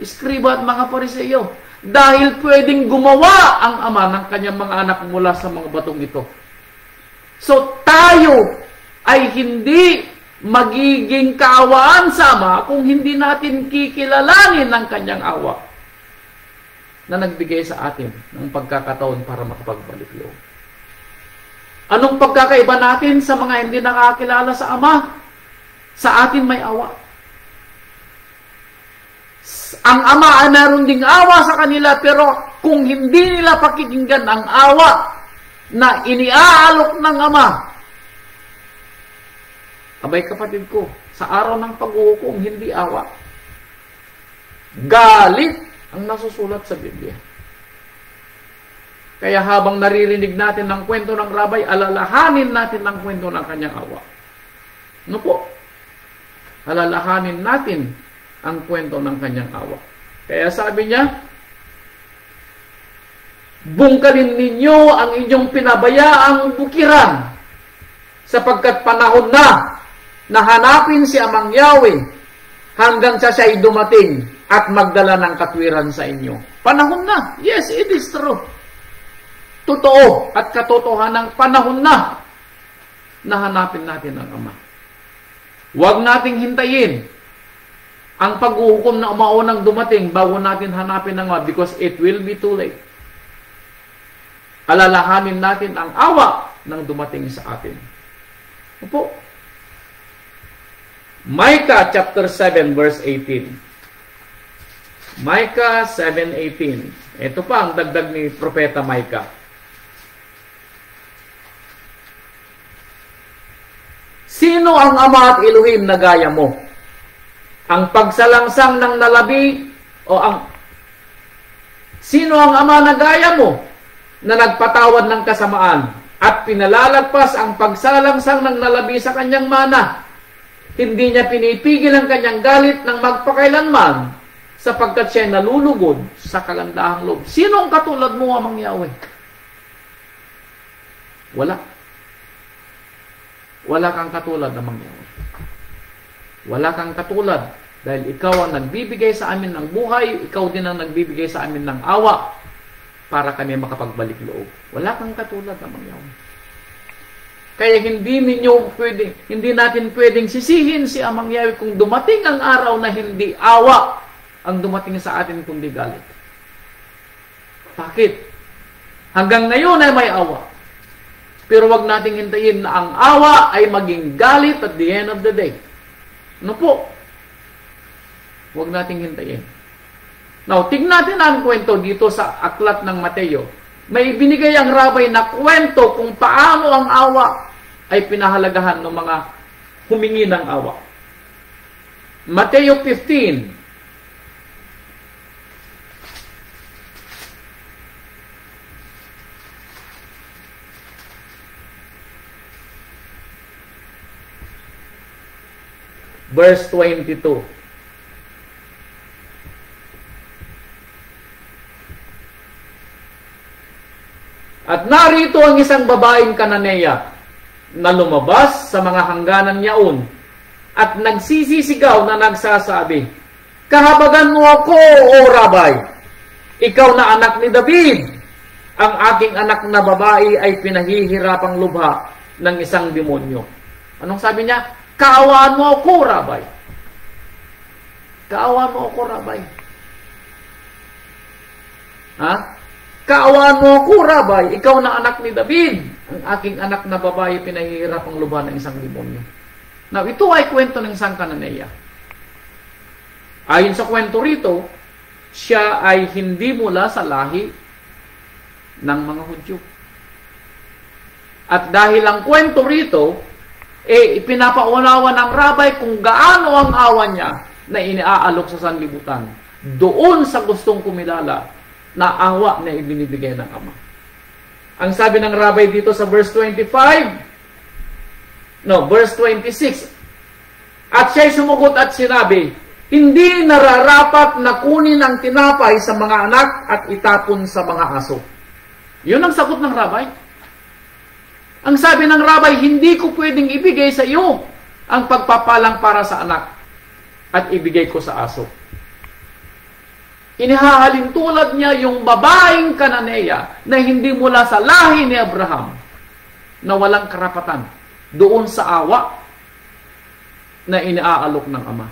iskriba at mga Pariseo. Dahil pwedeng gumawa ang Ama ng kanyang mga anak mula sa mga batong ito. So tayo ay hindi magiging kaawaan sa Ama kung hindi natin kikilalanin ang kanyang awa na nagbigay sa atin ng pagkakataon para makapagbalik loob. Anong pagkakaiba natin sa mga hindi nakakilala sa Ama? Sa atin may awa. Ang Ama ay meron ding awa sa kanila, pero kung hindi nila pakikinggan ang awa na iniaalok ng Ama, abay kapatid ko, sa araw ng paghuhukom, hindi awa. Galit ang nasusulat sa Biblia. Kaya habang naririnig natin ang kwento ng Rabay, alalahanin natin ang kwento ng kanyang awa. Ano po? Alalahanin natin ang kwento ng kanyang awa. Kaya sabi niya, bungkalin ninyo ang inyong pinabayaang bukiran sapagkat panahon na hanapin si Amang Yahweh hanggang sa siya'y dumating at magdala ng katwiran sa inyo. Panahon na. Yes, it is true. Totoo at katotohanan ng panahon na hanapin natin ang Ama. Huwag nating hintayin ang paghuhukom na umaunang dumating bago natin hanapin ang Ama because it will be too late. Alalahanin natin ang awa ng dumating sa atin. Opo. Micah chapter 7 verse 18. Micah 7:18. Ito pa ang dagdag ni Propeta Micah. Sino ang Ama at Elohim na gaya mo? Ang pagsalangsang ng nalabi o sino ang Ama na gaya mo na nagpatawad ng kasamaan at pinalalagpas ang pagsalangsang ng nalabi sa kanyang mana? Hindi niya pinipigil ang kanyang galit ng magpakailanman sapagkat siya nalulugod sa kagandahang loob. Sino ang katulad mo, Amang Yahweh? Wala. Wala kang katulad, Amang Yahweh. Wala kang katulad dahil ikaw ang nagbibigay sa amin ng buhay, ikaw din ang nagbibigay sa amin ng awa para kami makapagbalik loob. Wala kang katulad, Amang Yahweh. Kaya hindi natin pwedeng sisihin si Amang Yahweh kung dumating ang araw na hindi awa ang dumating sa atin kundi galit. Bakit? Hanggang ngayon ay may awa. Pero wag nating hintayin na ang awa ay maging galit at the end of the day. Ano po? Wag nating hintayin. Now, tignan natin ang kwento dito sa aklat ng Mateo. May binigay ang Rabay na kwento kung paano ang awa ay pinahalagahan ng mga humingi ng awa. Mateo 15, verse 22. At narito ang isang babaeng Kananeya na lumabas sa mga hangganan niyaon at nagsisisigaw na nagsasabi, "Kahabagan mo ako, O Rabay! Ikaw na anak ni David! Ang aking anak na babae ay pinahihirapang lubha ng isang demonyo." Anong sabi niya? "Kaawaan mo ako, Rabay." Kaawaan mo ako, Rabay. Ha? "Kaawaan mo ako, Rabay. Ikaw na anak ni David. Ang aking anak na babae pinahihirapang lubha ng isang demonyo." Now, ito ay kwento ng isang Kananeya. Ayon sa kwento rito, siya ay hindi mula sa lahi ng mga Hudyo. At dahil ang kwento rito, ipinapaunawa ng Rabay kung gaano ang awa niya na iniaalok sa sanlibutan doon sa gustong kumilala na awa na ibinibigay ng Ama. Ang sabi ng Rabay dito sa verse 26, "At siya'y sumugot at sinabi, hindi nararapat na kunin ang tinapay sa mga anak at itapon sa mga aso." Yun ang sagot ng Rabay. Ang sabi ng Rabay, hindi ko pwedeng ibigay sa iyo ang pagpapalang para sa anak at ibigay ko sa aso. Inihahalin tulad niya yung babaeng Kananeya na hindi mula sa lahi ni Abraham na walang karapatan doon sa awa na iniaalok ng Ama.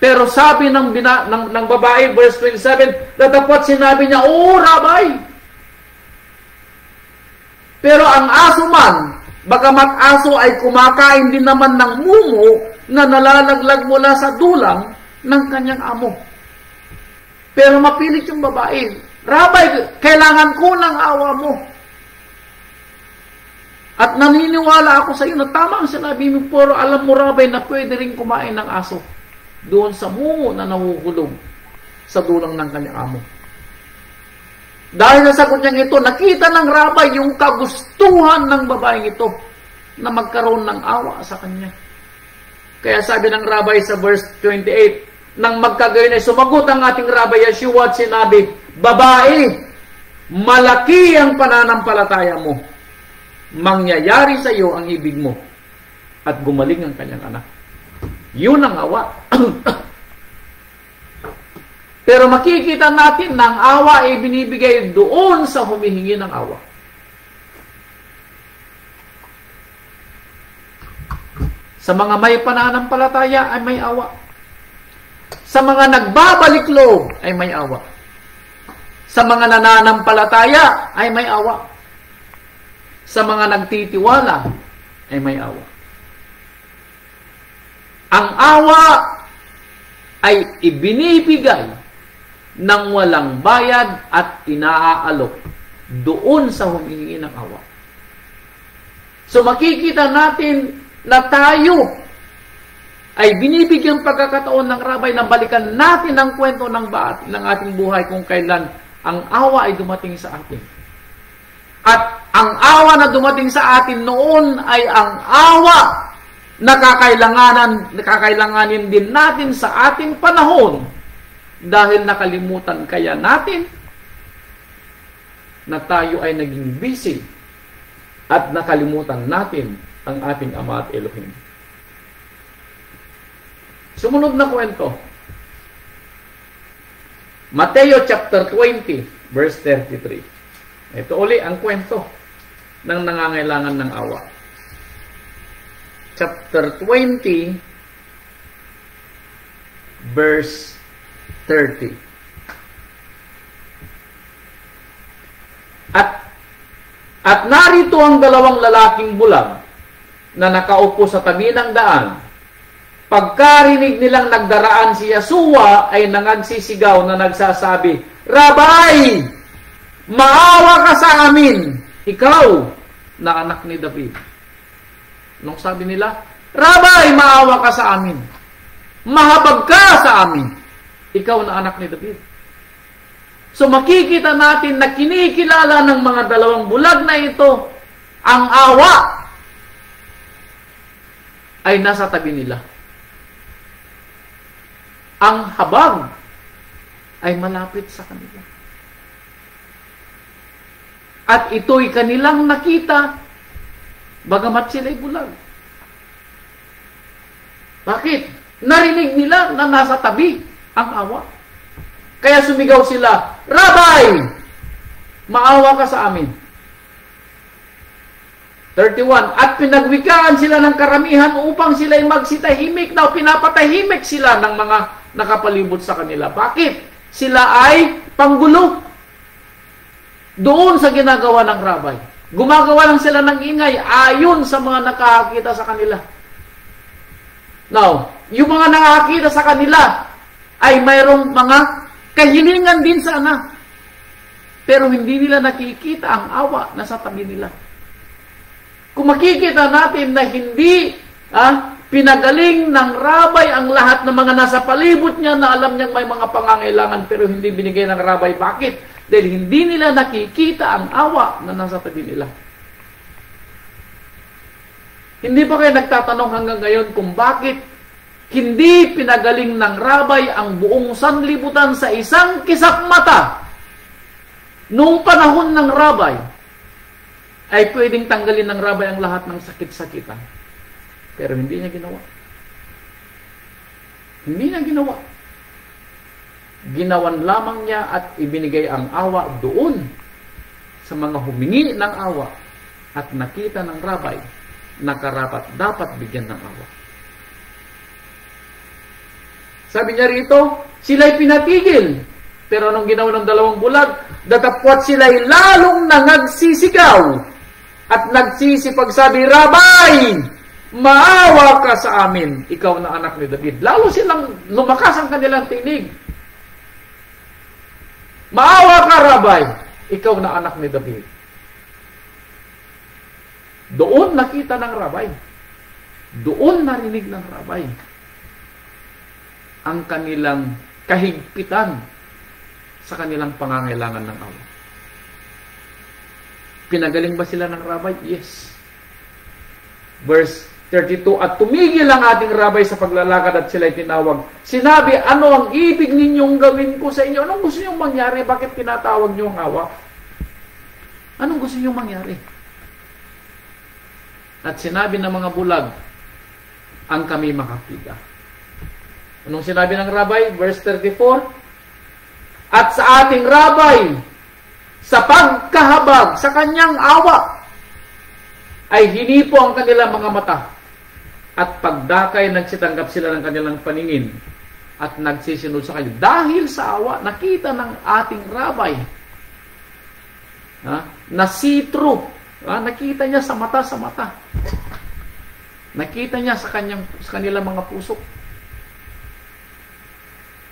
Pero sabi ng babae, verse 27, datapot sinabi niya, "Oo, Rabay." Pero ang aso man, bagamat aso ay kumakain din naman ng mumo na nalalaglag mula sa dulang ng kanyang amo. Pero mapilit yung babae, "Rabay, kailangan ko ng awa mo. At naniniwala ako sa iyo na tama ang sinabi mo, pero alam mo, Rabay, na pwede rin kumain ng aso doon sa mumo na nahuhulog sa dulang ng kanyang amo." Dahil sa sagot niyang ito, nakita ng Rabay yung kagustuhan ng babaeng ito na magkaroon ng awa sa kanya. Kaya sabi ng Rabay sa verse 28, nang magkagayon ay sumagot ang ating Rabay Yeshua at sinabi, "Babae, malaki ang pananampalataya mo. Mangyayari sa iyo ang ibig mo." At gumaling ang kanyang anak. Yun ang awa. Pero makikita natin na ang awa ay binibigay doon sa humihingi ng awa. Sa mga may pananampalataya ay may awa. Sa mga nagbabalik loob ay may awa. Sa mga nananampalataya ay may awa. Sa mga nagtitiwala ay may awa. Ang awa ay ibinibigay ng walang bayad at inaalok doon sa humihingi ng awa. So makikita natin na tayo ay binibigyan pagkakataon ng Rabay na balikan natin ang kwento ng ating buhay kung kailan ang awa ay dumating sa atin. At ang awa na dumating sa atin noon ay ang awa na kakailanganin din natin sa ating panahon dahil nakalimutan kaya natin na tayo ay naging busy at nakalimutan natin ang ating Ama at Elohim. Sumunod na kwento. Mateo chapter 20, verse 33. Ito uli ang kwento ng nangangailangan ng awa. Chapter 20, verse 30. At narito ang dalawang lalaking bulag na nakaupo sa tabi ng daan. Pagkarinig nilang nagdaraan si Yeshua ay nangagsisigaw na nagsasabi, "Rabay, maawa ka sa amin, ikaw na anak ni David." Nung sabi nila, Rabay, maawa ka sa amin. Mahabag ka sa amin. Ikaw na anak ni David. So makikita natin na kinikilala ng mga dalawang bulag na ito, ang awa ay nasa tabi nila. Ang habag ay malapit sa kanila. At ito'y kanilang nakita, bagamat sila'y bulag. Bakit? Narinig nila na nasa tabi ang awa. Kaya sumigaw sila, Rabay, maawa ka sa amin. 31, at pinagwikaan sila ng karamihan upang sila'y magsitahimik. Now, pinapatahimik sila ng mga nakapalibot sa kanila. Bakit? Sila ay panggulo. Doon sa ginagawa ng Rabay. Gumagawa lang sila ng ingay ayon sa mga nakakita sa kanila. Now, yung mga nakakita sa kanila ay mayroong mga kahilingan din sana. Pero hindi nila nakikita ang awa na sa tabi nila. Kung makikita natin na hindi pinagaling ng Rabay ang lahat ng mga nasa palibot niya na alam niyang may mga pangangailangan pero hindi binigay ng Rabay. Bakit? Dahil hindi nila nakikita ang awa na nasa tabi nila. Hindi ba kayo nagtatanong hanggang ngayon kung bakit hindi pinagaling ng Rabay ang buong sanlibutan sa isang kisap mata? Noong panahon ng Rabay, ay pwedeng tanggalin ng Rabay ang lahat ng sakit-sakitan. Pero hindi niya ginawa. Hindi niya ginawa. Ginawan lamang niya at ibinigay ang awa doon sa mga humingi ng awa at nakita ng Rabay na karapat dapat bigyan ng awa. Sabi niya rito, sila'y pinatigil. Pero anong ginawa ng dalawang bulag? Datapwat sila'y lalong nangagsisigaw at nagsisipagsabi, Rabay, maawa ka sa amin, ikaw na anak ni David. Lalo silang lumakas ang kanilang tinig. Maawa ka, Rabay, ikaw na anak ni David. Doon nakita ng Rabay. Doon narinig ng Rabay ang kanilang kahigpitan sa kanilang pangangailangan ng awa. Pinagaling ba sila ng Rabay? Yes. Verse 32, at tumigil ang ating Rabay sa paglalakad at sila'y tinawag. Sinabi, ano ang ibig ninyong gawin ko sa inyo? Anong gusto ninyong mangyari? Bakit tinatawag niyo ang awa? Anong gusto ninyong mangyari? At sinabi ng mga bulag, ang kami makakita. Anong sinabi ng Rabay? Verse 34, at sa ating Rabay, sa pagkahabag, sa kanyang awa, ay hinipo ang kanilang mga mata. At pagdakay, nagsitanggap sila ng kanilang paningin at nagsisunod sa kanya. Dahil sa awa, nakita ng ating Rabay na see-through. Nakita niya sa mata. Nakita niya sa kanilang mga puso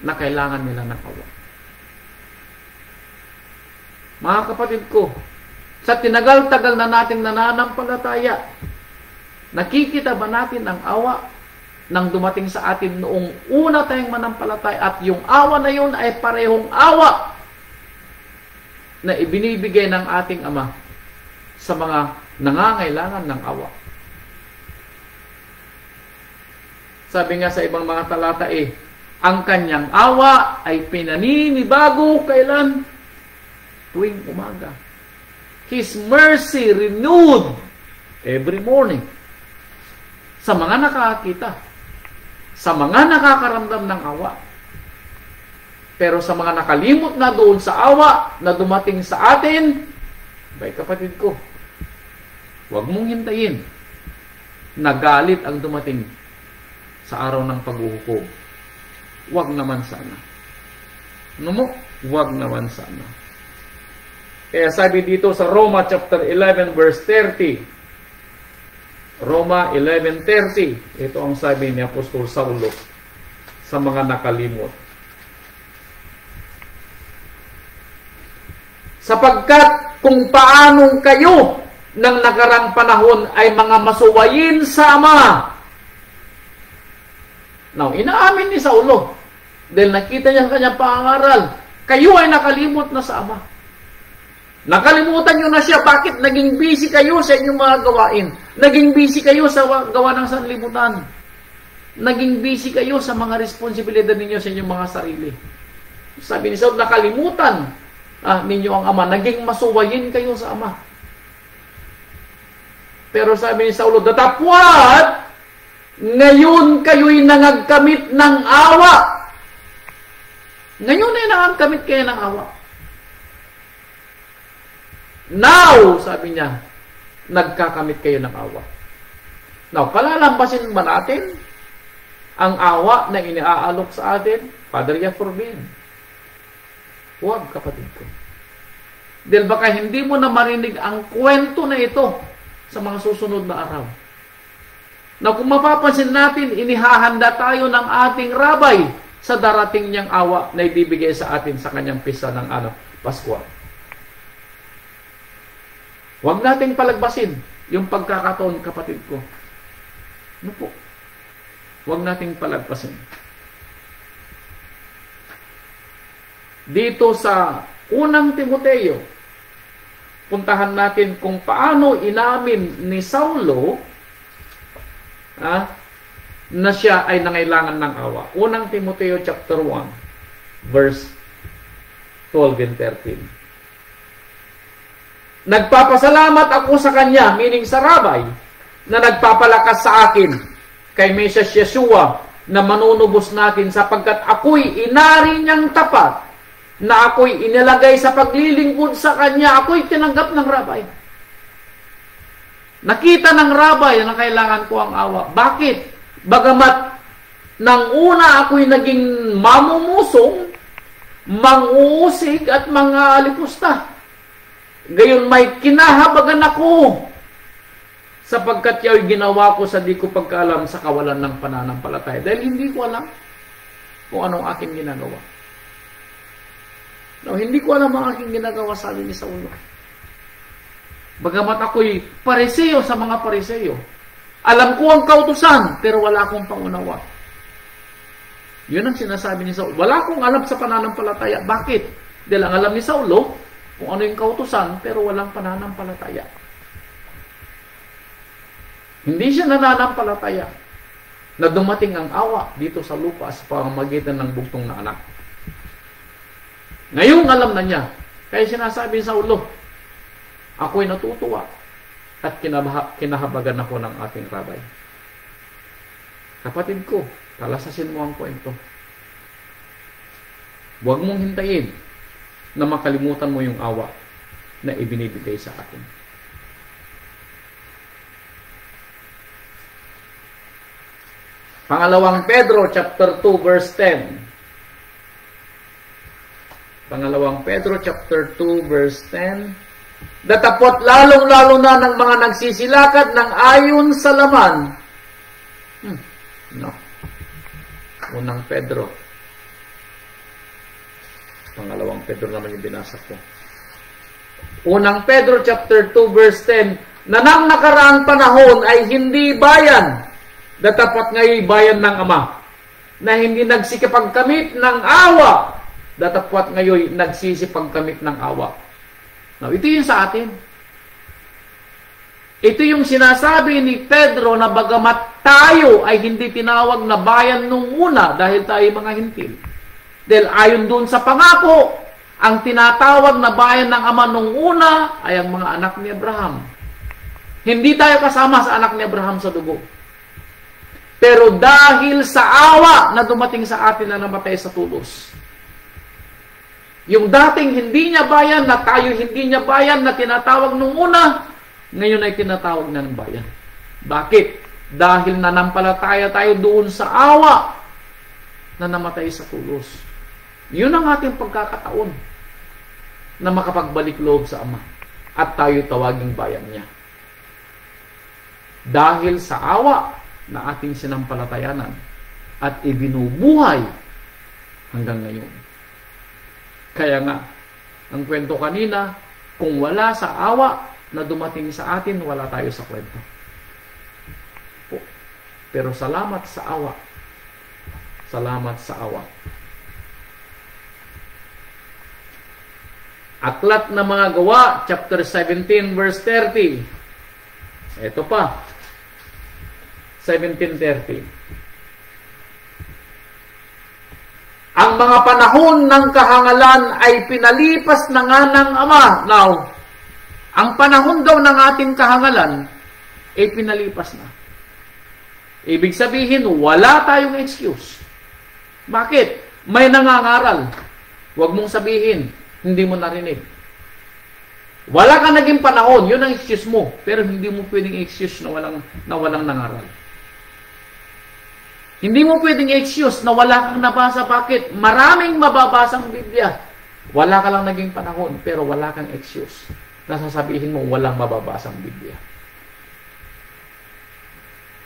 na kailangan nila ng awa. Mga kapatid ko, sa tinagal-tagal na nating nananampalataya, nakikita ba natin ang awa nang dumating sa atin noong una tayong manampalataya at yung awa na yun ay parehong awa na ibinibigay ng ating Ama sa mga nangangailangan ng awa. Sabi nga sa ibang mga talata ang kanyang awa ay pinaninibago kailan? Tuwing umaga. His mercy renewed every morning. Sa mga nakakita, sa mga nakakaramdam ng awa. Pero sa mga nakalimot na doon sa awa na dumating sa atin, bay kapatid ko, huwag mong hintayin na galit ang dumating sa araw ng paghuhukom. Huwag naman sana. Ano mo? Huwag naman sana. Kaya sabi dito sa Roma chapter 11 verse 30. Roma 11:30. Ito ang sabi ni Apostol Saulo sa mga nakalimot. Sapagkat kung paanong kayo ng nakarang panahon ay mga masuwayin sa Ama, Now, inaamin ni Saulo, dahil nakita niya sa kanyang pangangaral, kayo ay nakalimot na sa Ama. Nakalimutan nyo na siya. Bakit? Naging busy kayo sa inyong mga gawain. Naging busy kayo sa gawa ng sanlibutan. Naging busy kayo sa mga responsibilidad ninyo sa inyong mga sarili. Sabi ni Saulo, nakalimutan ninyo ang Ama. Naging masuwayin kayo sa Ama. Pero sabi ni Saulo, datapwat, ngayon kayo'y nangagkamit ng awa. Ngayon ay nangagkamit kayo ng awa. Now, sabi niya, nagkakamit kayo ng awa. Now, palalampasin ba natin ang awa na iniaalok sa atin? Father, forbid. Huwag, kapatid ko. Dahil baka hindi mo na marinig ang kwento na ito sa mga susunod na araw. Now, kung mapapansin natin, inihahanda tayo ng ating rabay sa darating niyang awa na ibibigay sa atin sa kanyang pista ng Pasko. Huwag nating palagbasin yung pagkakataon, kapatid ko. Ano po? Huwag nating palagpasin. Dito sa unang Timoteo, puntahan natin kung paano inamin ni Saulo na siya ay nangailangan ng awa. Unang Timoteo chapter 1, verse 12 and 13. Nagpapasalamat ako sa kanya, meaning sa rabay, na nagpapalakas sa akin kay Mesias Yeshua na manunubos natin sapagkat ako'y inari niyang tapat na ako'y inilagay sa paglilingkod sa kanya. Ako'y tinanggap ng rabay. Nakita ng rabay na kailangan ko ang awa. Bakit? Bagamat nang una ako'y naging mamumusong, manguusig at mga alipusta. Gayon may kinahabagan ako sapagkat yao'y ginawa ko sa di ko pagkaalam sa kawalan ng pananampalataya. Dahil hindi ko alam kung anong aking ginagawa. No, hindi ko alam ang aking ginagawa, sabi ni Saulo. Bagamat ako'y pariseyo sa mga pariseyo. Alam ko ang kautusan, pero wala akong pangunawa. Yun ang sinasabi ni Saulo. Wala akong alam sa pananampalataya. Bakit? Dahil ang alam ni Saulo, kung ano yung kautusan, pero walang pananampalataya. Hindi siya nananampalataya na dumating ang awa dito sa lupa sa pamamagitan ng bugtong na anak. Ngayon alam na niya. Kaya sinasabi sa Saulo, ako'y natutuwa at kinahabagan ako ng ating rabay. Kapatid ko, talasasin mo ang kwento. Huwag mong hintayin na makalimutan mo yung awa na ibinibigay sa atin. Pangalawang Pedro chapter 2 verse 10. Pangalawang Pedro chapter 2 verse 10. Datapot lalong-lalo na ng mga nagsisilakad ng ayon sa laman. Unang Pedro. Pangalawang Pedro naman yung binasa ko. Unang Pedro chapter 2 verse 10. Na nang nakaraang panahon ay hindi bayan, datapat ngayon bayan ng Ama, na hindi nagsikipagkamit ng awa, datapat ngayon nagsisipagkamit ng awa. Now, ito yung sa atin. Ito yung sinasabi ni Pedro na bagamat tayo ay hindi tinawag na bayan nung una dahil tayo mga hintil. Dahil ayon doon sa pangako, ang tinatawag na bayan ng Ama nung una ay ang mga anak ni Abraham. Hindi tayo kasama sa anak ni Abraham sa dugo. Pero dahil sa awa na dumating sa atin na namatay sa tulos, yung dating hindi niya bayan, na tayo hindi niya bayan, na tinatawag nung una, ngayon ay tinatawag na ng bayan. Bakit? Dahil nanampalataya tayo doon sa awa na namatay sa tulos. Yun ang ating pagkakataon na makapagbalik loob sa Ama at tayo tawaging bayan niya. Dahil sa awa na ating sinampalatayanan at ibinubuhay hanggang ngayon. Kaya nga, ang kwento kanina, kung wala sa awa na dumating sa atin, wala tayo sa kwento. Pero salamat sa awa Salamat sa awa. Aklat ng mga Gawa, chapter 17, verse 30. Ito pa. 17:30. Ang mga panahon ng kahangalan ay pinalipas na nga ng Ama. Now, ang panahon daw ng ating kahangalan ay pinalipas na. Ibig sabihin, wala tayong excuse. Bakit? May nangangaral. Huwag mong sabihin, hindi mo narinig. Wala ka naging panahon, yun ang excuse mo. Pero hindi mo pwedeng excuse na walang nangaral. Hindi mo pwedeng excuse na wala kang nabasa. Bakit? Maraming mababasang Biblia. Wala ka lang naging panahon, pero wala kang excuse na sasabihin mo walang mababasang Biblia.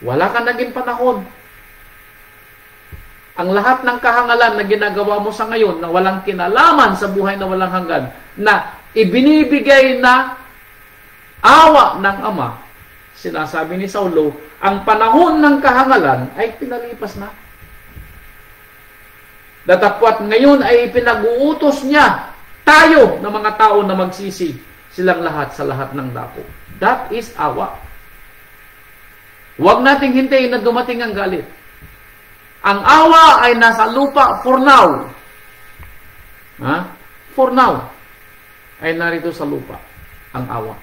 Wala kang naging panahon. Ang lahat ng kahangalan na ginagawa mo sa ngayon na walang kinalaman sa buhay na walang hanggan, na ibinibigay na awa ng Ama, sinasabi ni Saulo, ang panahon ng kahangalan ay pinalipas na. Datapwat ngayon ay pinag-uutos niya tayo na mga tao na magsisi silang lahat sa lahat ng dako. That is awa. Huwag nating hintayin na dumating ang galit. Ang awa ay nasa lupa for now. For now. Ay narito sa lupa ang awa.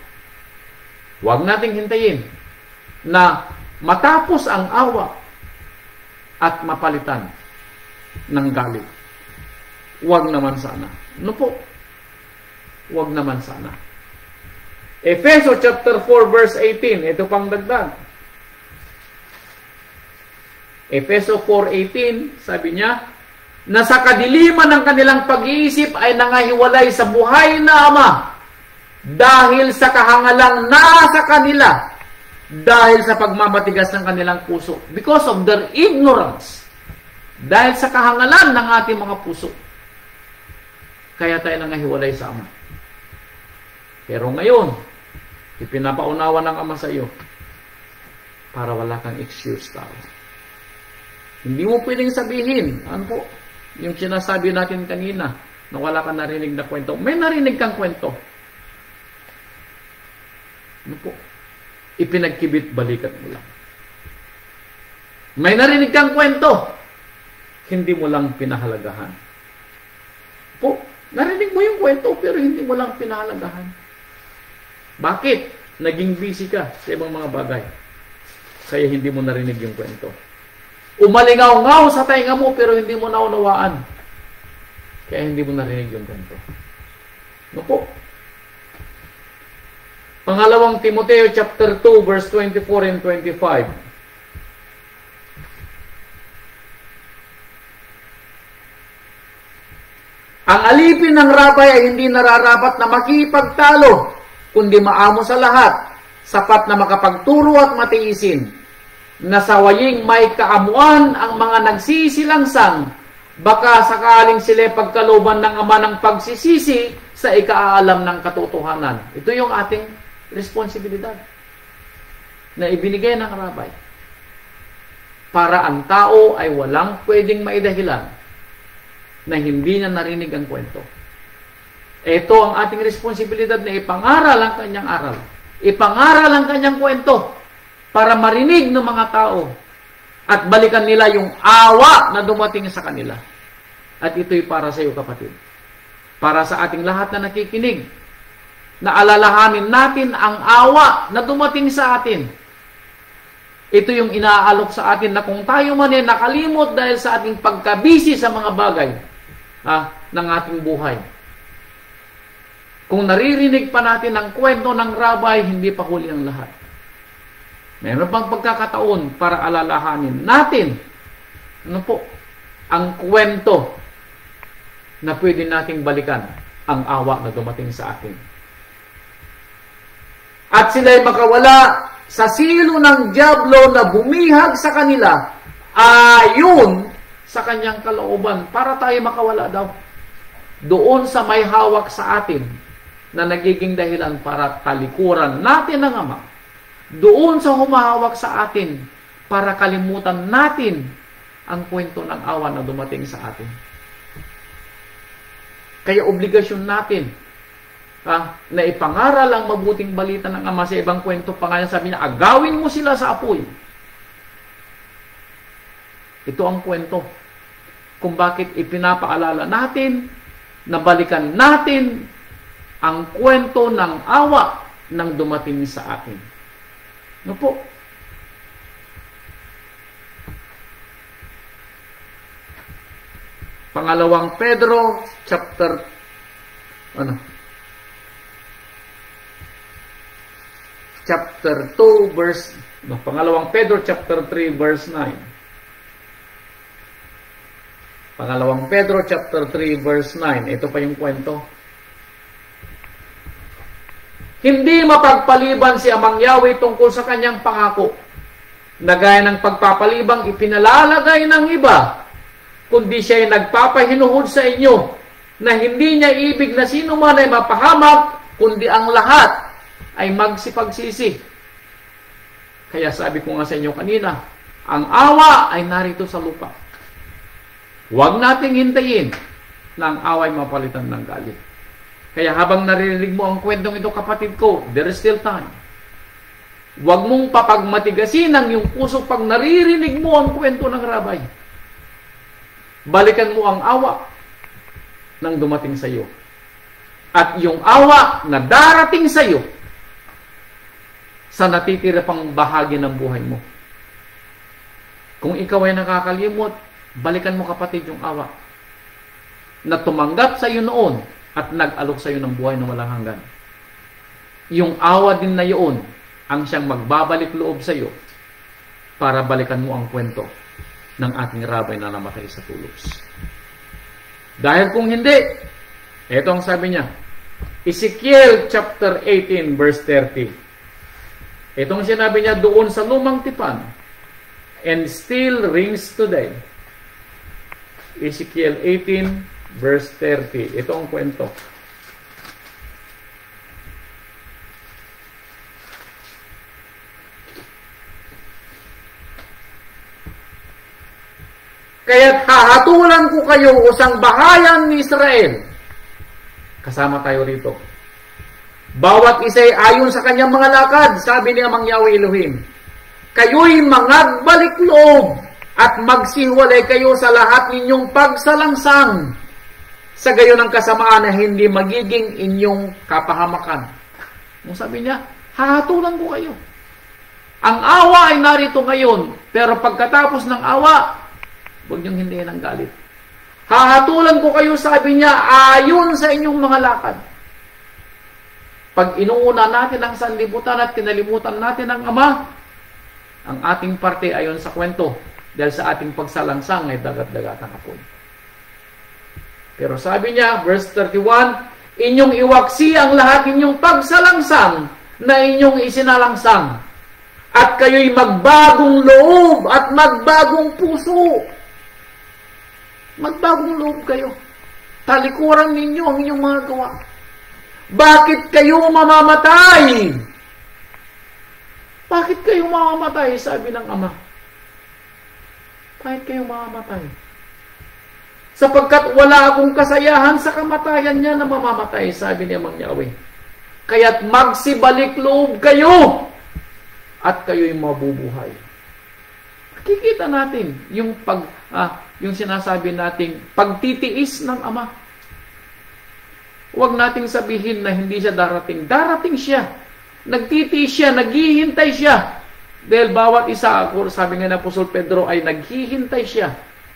Huwag nating hintayin na matapos ang awa at mapalitan ng galit. Huwag naman sana. Ano po? Huwag naman sana. Efeso chapter 4 verse 18. Ito pang dagdag. Efeso 4:18, sabi niya, na sa kadiliman ng kanilang pag-iisip ay nangahiwalay sa buhay na Ama dahil sa kahangalang nasa kanila, dahil sa pagmamatigas ng kanilang puso. Because of their ignorance. Dahil sa kahangalan ng ating mga puso. Kaya tayo nangahiwalay sa Ama. Pero ngayon, ipinapaunawa ng Ama sa iyo para wala kang excuse tao. Hindi mo pwedeng sabihin, ano po, yung sinasabi natin kanina, na wala kang narinig na kwento. May narinig kang kwento. Ano po? Ipinagkibit, balikat mo lang. May narinig kang kwento. Hindi mo lang pinahalagahan. Po, narinig mo yung kwento, pero hindi mo lang pinahalagahan. Bakit? Naging busy ka sa ibang mga bagay. Kaya hindi mo narinig yung kwento. Umalingaw-ngaw sa tainga mo, pero hindi mo naunawaan. Kaya hindi mo narinig yung kwento. Ano po? Pangalawang Timoteo chapter 2 verse 24 and 25. Ang alipin ng rabay ay hindi nararapat na makipagtalo, kundi maamo sa lahat, sapat na makapagturo at matiisin. Nasawaying may kaamuan ang mga nagsisilangsang, baka sakaling sila pagkalooban ng Ama ng pagsisisi sa ikaalam ng katotohanan. Ito yung ating responsibilidad na ibinigay ng rabay para ang tao ay walang pwedeng maidahilan na hindi niya narinig ang kwento. Ito ang ating responsibilidad na ipangaral ang kanyang aral. Ipangaral ang kanyang kwento para marinig ng mga tao at balikan nila yung awa na dumating sa kanila. At ito'y para sa iyo, kapatid. Para sa ating lahat na nakikinig, na alalahanin natin ang awa na dumating sa atin. Ito yung inaalok sa atin na kung tayo man ay nakalimot dahil sa ating pagkabisi sa mga bagay ng ating buhay. Kung naririnig pa natin ang kwento ng rabay, hindi pa huli ang lahat. Meron pang pagkakataon para alalahanin natin ang kwento na pwede nating balikan ang awa na dumating sa atin. At sila'y makawala sa silo ng dyablo na bumihag sa kanila ayon sa kanyang kalooban para tayo makawala daw. Doon sa may hawak sa atin na nagiging dahilan para talikuran natin ang Ama. Doon sa humahawak sa atin para kalimutan natin ang kwento ng awa na dumating sa atin. Kaya obligasyon natin na ipangaral ang mabuting balita ng Ama. Sa ibang kwento pa nga sabi niya, agawin mo sila sa apoy. Ito ang kwento kung bakit ipinapaalala natin na balikan natin ang kwento ng awa nang dumating sa atin. No po? Pangalawang Pedro chapter chapter 2 verse Pangalawang Pedro chapter 3 verse 9. Pangalawang Pedro chapter 3 verse 9. Ito pa yung kwento. Hindi mapagpaliban si Amang Yahweh tungkol sa kanyang pangako, na gaya ng pagpapalibang ipinalalagay ng iba, kundi siya ay nagpapahinuhod sa inyo na hindi niya ibig na sino man ay mapahamak, kundi ang lahat ay magsipagsisi. Kaya sabi ko nga sa inyo kanina, ang awa ay narito sa lupa. Huwag nating hintayin na ang awa ay mapalitan ng galit. Kaya habang naririnig mo ang kwentong ito, kapatid ko, there is still time. Huwag mong papagmatigasin ang iyong puso pag naririnig mo ang kwento ng rabay. Balikan mo ang awa nang dumating sa iyo. At yung awa na darating sa iyo sa natitira pang bahagi ng buhay mo. Kung ikaw ay nakakalimot, balikan mo, kapatid, yung awa na tumanggap sa iyo noon at nag-alok sa iyo ng buhay na walang hanggan. Yung awa din na yun ang siyang magbabalik loob sa iyo para balikan mo ang kwento ng ating rabay na namatay sa tulos. Dahil kung hindi, ito ang sabi niya, Ezekiel chapter 18 verse 30. Itong sinabi niya doon sa lumang tipan, and still rings today. Ezekiel 18 verse 30. Ito ang kwento. Kaya't hahatulan ko kayo usang bahayan ni Israel. Kasama tayo rito. Bawat isa'y ayon sa kanyang mga lakad, sabi ni Amang Yahweh Elohim. Kayo'y mangagbalik loob at magsiwalay kayo sa lahat ninyong pagsalangsang, sa gayon ng kasamaan na hindi magiging inyong kapahamakan. Kung sabi niya, hahatulan ko kayo. Ang awa ay narito ngayon, pero pagkatapos ng awa, huwag niyong hindihin ang galit. Hahatulan ko kayo, sabi niya, ayon sa inyong mga lakad. Pag inuuna natin ang sanlibutan at kinalimutan natin ang Ama, ang ating parte ayon sa kwento, dahil sa ating pagsalangsang ay dagat-dagat ang apoy. Pero sabi niya, verse 31, inyong iwaksi ang lahat inyong pagsalangsang na inyong isinalangsang, at kayo'y magbagong loob at magbagong puso. Magbagong loob kayo. Talikuran ninyo ang inyong mga gawa. Bakit kayo mamamatay? Bakit kayo mamamatay? Sabi ng Ama. Bakit kayo mamamatay? Sapagkat wala akong kasayahan sa kamatayan niya na mamamatay, sabi ni Amang Yahweh. Kaya't magsibalik loob kayo at kayo'y mabubuhay. Kikita natin yung yung sinasabi nating pagtitiis ng Ama. Huwag nating sabihin na hindi siya darating. Darating siya. Nagtitiis siya, naghihintay siya. Dahil bawat isa, sabi nga na Apostol Pedro, ay naghihintay siya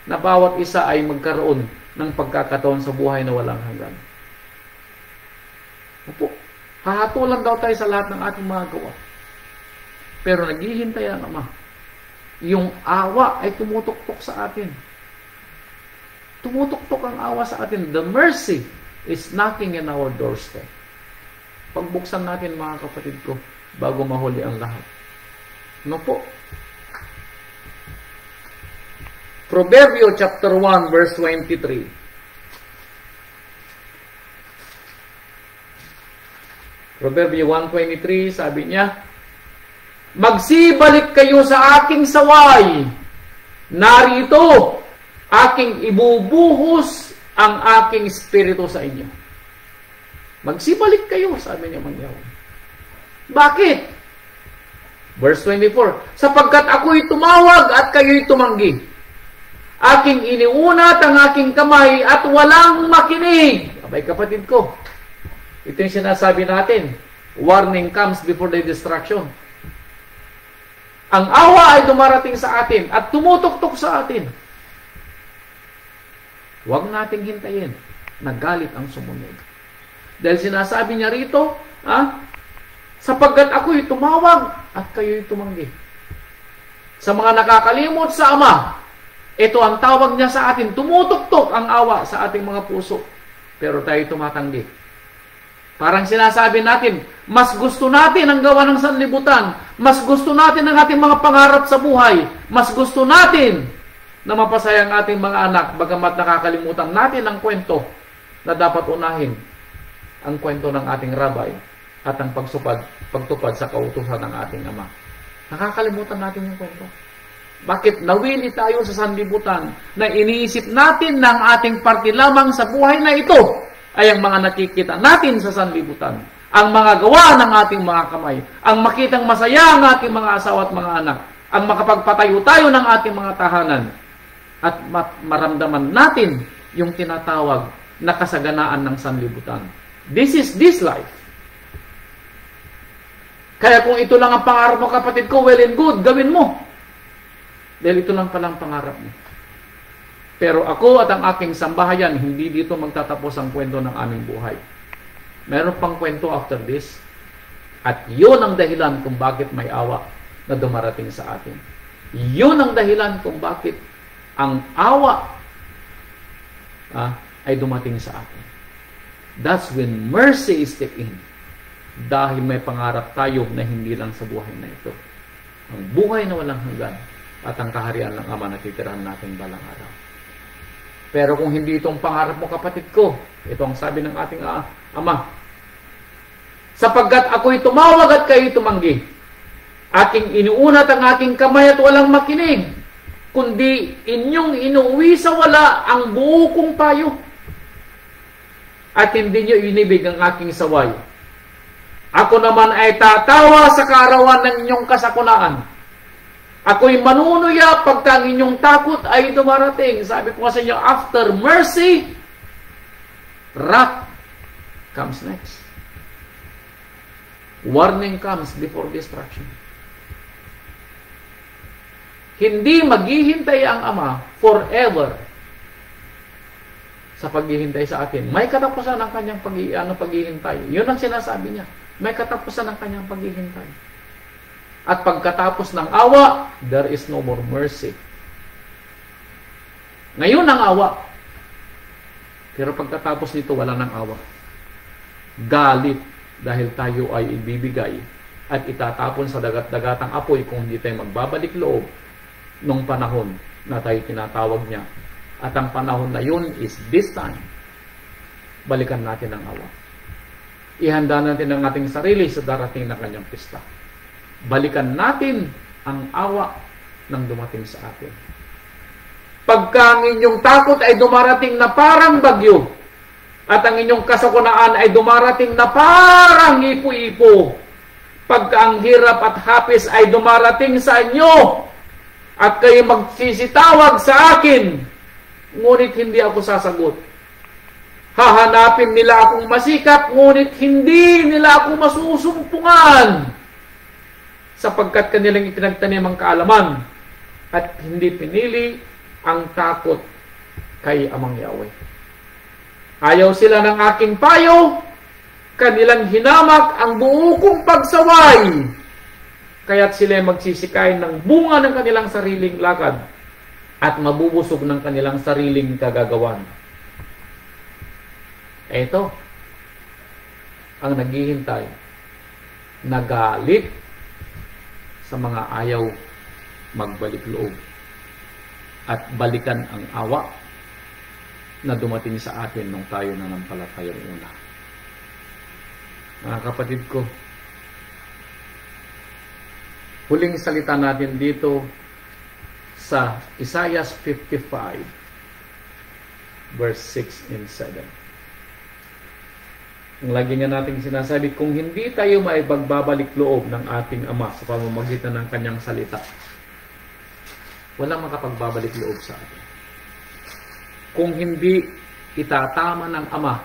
na bawat isa ay magkaroon ng pagkakataon sa buhay na walang hanggan. Opo, hahatulan daw tayo sa lahat ng ating mga gawa. Pero naghihintay ang Ama. Yung awa ay tumutuktok sa atin. Tumutuktok ang awa sa atin. The mercy is knocking in our doorstep. Pagbuksan natin, mga kapatid ko, bago mahuli ang lahat. No po? Proverbio chapter 1 verse 23. Proverbio 1:23, sabi niya, magsibalik kayo sa aking saway narito, aking ibubuhos ang aking espiritu sa inyo. Magsibalik kayo, sabi niya Yahweh. Bakit? Verse 24, sapagkat ako'y tumawag at kayo'y tumanggi. Aking iniunat ang aking kamay at walang makinig. Abay kapatid ko, ito yung sinasabi natin. Warning comes before the destruction. Ang awa ay dumarating sa atin at tumutuktok sa atin. Huwag nating hintayin na galit ang sumunod. Dahil sinasabi niya rito, sapagkat ako'y tumawag at kayo'y tumanggi. Sa mga nakakalimot sa Ama, ito ang tawag niya sa atin. Tumutuktok ang awa sa ating mga puso. Pero tayo tumatanggi. Parang sinasabi natin, mas gusto natin ang gawa ng sanlibutan. Mas gusto natin ang ating mga pangarap sa buhay. Mas gusto natin na mapasaya ang ating mga anak, bagamat nakakalimutan natin ang kwento na dapat unahin ang kwento ng ating rabay at ang pagtupad sa kautusan ng ating Ama. Nakakalimutan natin yung kwento. Bakit nawili tayo sa sanlibutan na iniisip natin na ang ating parte lamang sa buhay na ito ay ang mga nakikita natin sa sanlibutan, ang mga gawa ng ating mga kamay, ang makitang masaya ang ating mga asawa at mga anak, ang makapagpatayo tayo ng ating mga tahanan, at maramdaman natin yung tinatawag na kasaganaan ng sanlibutan. This is this life. Kaya kung ito lang ang pangarap mo, kapatid ko, well and good, gawin mo. Dahil ito lang palang pangarap mo. Pero ako at ang aking sambahayan, hindi dito magtatapos ang kwento ng aming buhay. Meron pang kwento after this. At yun ang dahilan kung bakit may awa na dumarating sa atin. Yun ang dahilan kung bakit ang awa ay dumating sa atin. That's when mercy is stepped in. Dahil may pangarap tayo na hindi lang sa buhay na ito. Ang buhay na walang hanggan at ang kaharian ng Ama na titirahan natin balang araw. Pero kung hindi itong pangarap mo, kapatid ko, ito ang sabi ng ating Ama, sapagkat ako'y tumawag at kayo'y tumanggi. Aking inuunat ang aking kamay at walang makinig, kundi inyong inuwi sa wala ang buo kong payo. At hindi nyo inibig ang aking saway. Ako naman ay tatawa sa kaarawan ng inyong kasakunaan. Ako'y manunuya pagka ang inyong takot ay dumarating. Sabi ko sa inyo, after mercy, wrath comes next. Warning comes before destruction. Hindi maghihintay ang Ama forever sa paghihintay sa atin. May katapusan ang kanyang paghihintay. Yun ang sinasabi niya. May katapusan ang kanyang paghihintay. At pagkatapos ng awa, there is no more mercy. Ngayon ang awa. Pero pagkatapos nito, wala ng awa. Galit dahil tayo ay ibibigay at itatapon sa dagat-dagatang apoy kung hindi tayo magbabalik loob nung panahon na tayo tinatawag niya. At ang panahon na yun is this time. Balikan natin ang awa. Ihanda natin ang ating sarili sa darating na kanyang pista. Balikan natin ang awa ng dumating sa atin. Pagka ang inyong takot ay dumarating na parang bagyo, at ang inyong kasakunaan ay dumarating na parang ipo-ipo, pagka ang hirap at hapis ay dumarating sa inyo, at kayo magsisitawag sa akin, ngunit hindi ako sasagot. Hahanapin nila akong masikap, ngunit hindi nila ako masusumpungan, sapagkat kanilang ipinagtanim ang kaalaman at hindi pinili ang takot kay Amang Yahweh. Ayaw sila ng aking payo, kanilang hinamak ang buo kong pagsaway, kaya't sila magsisikain ng bunga ng kanilang sariling lakad at mabubusog ng kanilang sariling kagagawan. Ito ang naghihintay, nagalit sa mga ayaw magbalik loob at balikan ang awa na dumating sa atin nung tayo nanampalatayang una. Mga kapatid ko, huling salita natin dito sa Isaiah 55 verse 6 and 7. Ang lagi nga nating sinasabi, kung hindi tayo maipagbabalik loob ng ating Ama sa pamamagitan ng kanyang salita, walang makapagbabalik loob sa atin. Kung hindi itatama ng Ama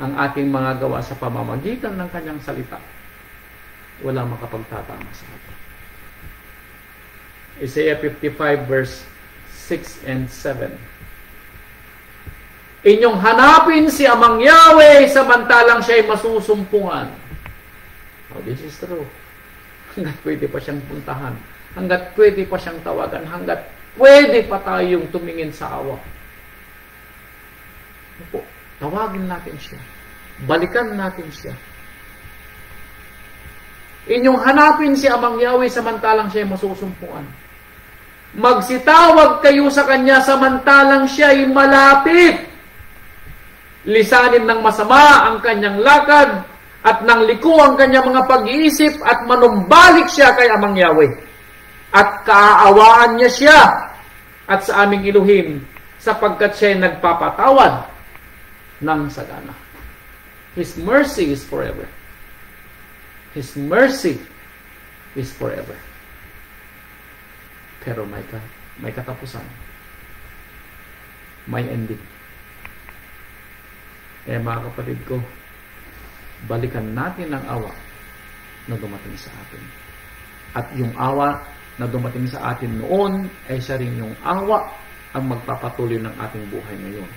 ang ating mga gawa sa pamamagitan ng kanyang salita, walang makapagtatama sa atin. Isaiah 55 verse 6 and 7. Inyong hanapin si Amang Yahweh samantalang siya'y masusumpungan. Oh, this is true. Hanggat pwede pa siyang puntahan. Hanggat pwede pa siyang tawagan. Hanggat pwede pa tayong tumingin sa awa. Opo, tawagin natin siya. Balikan natin siya. Inyong hanapin si Amang Yahweh samantalang siya'y masusumpungan. Magsitawag kayo sa kanya samantalang siya'y malapit. Lisanin ng masama ang kanyang lakad at ng liko ang kanyang mga pag-iisip at manumbalik siya kay Amang Yahweh. At kaaawaan niya siya at sa aming Elohim sapagkat siya ay nagpapatawad ng sagana. His mercy is forever. His mercy is forever. Pero may katapusan. May ending. Mga kapatid ko, balikan natin ang awa na dumating sa atin. At yung awa na dumating sa atin noon, ay siya rin yung awa ang magpapatuloy ng ating buhay ngayon.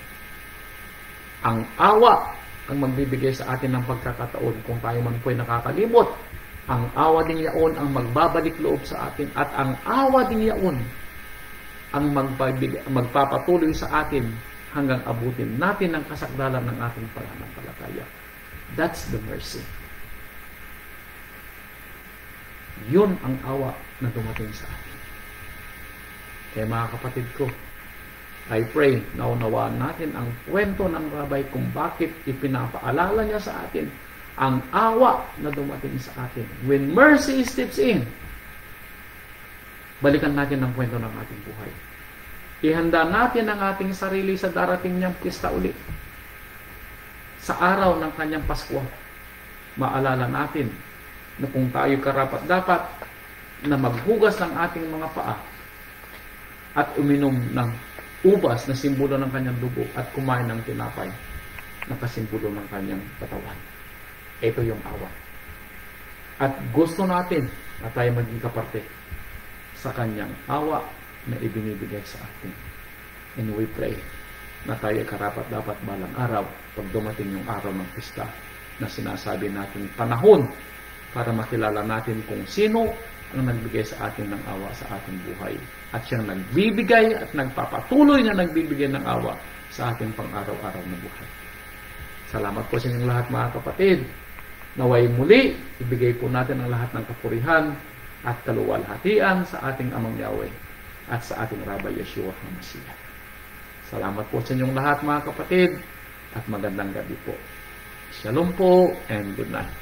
Ang awa ang magbibigay sa atin ng pagkakataon kung tayo man po'y nakakalimot. Ang awa din yaon ang magbabalik loob sa atin. At ang awa din yaon ang magpapatuloy sa atin hanggang abutin natin ang kasakdalan ng ating pananampalataya. That's the mercy. Yun ang awa na dumating sa atin. Kaya mga kapatid ko, I pray na unawaan natin ang kwento ng Rabay kung bakit ipinapaalala niya sa atin ang awa na dumating sa atin. When mercy steps in, balikan natin ang kwento ng ating buhay. Ihanda natin ang ating sarili sa darating niyang pista ulit. Sa araw ng kanyang Pasko, maalala natin na kung tayo karapat-dapat na maghugas ng ating mga paa at uminom ng ubas na simbolo ng kanyang dugo at kumain ng tinapay na kasimbolo ng kanyang katawan. Ito yung awa. At gusto natin na tayo maging kaparte sa kanyang awa na ibinibigay sa atin. And we pray na tayo karapat-dapat balang araw pag dumating yung araw ng pista na sinasabi natin panahon para makilala natin kung sino ang nagbigay sa atin ng awa sa ating buhay. At siyang nagbibigay at nagpapatuloy na nagbibigay ng awa sa ating pang-araw-araw na buhay. Salamat po sa inyong lahat mga kapatid. Naway muli, ibigay po natin ang lahat ng kapurihan at kaluwalhatian sa ating Amang Yahweh at sa ating Rabbi Yeshua HaMashiach. Salamat po sa inyong lahat mga kapatid at magandang gabi po. Shalom po and good night.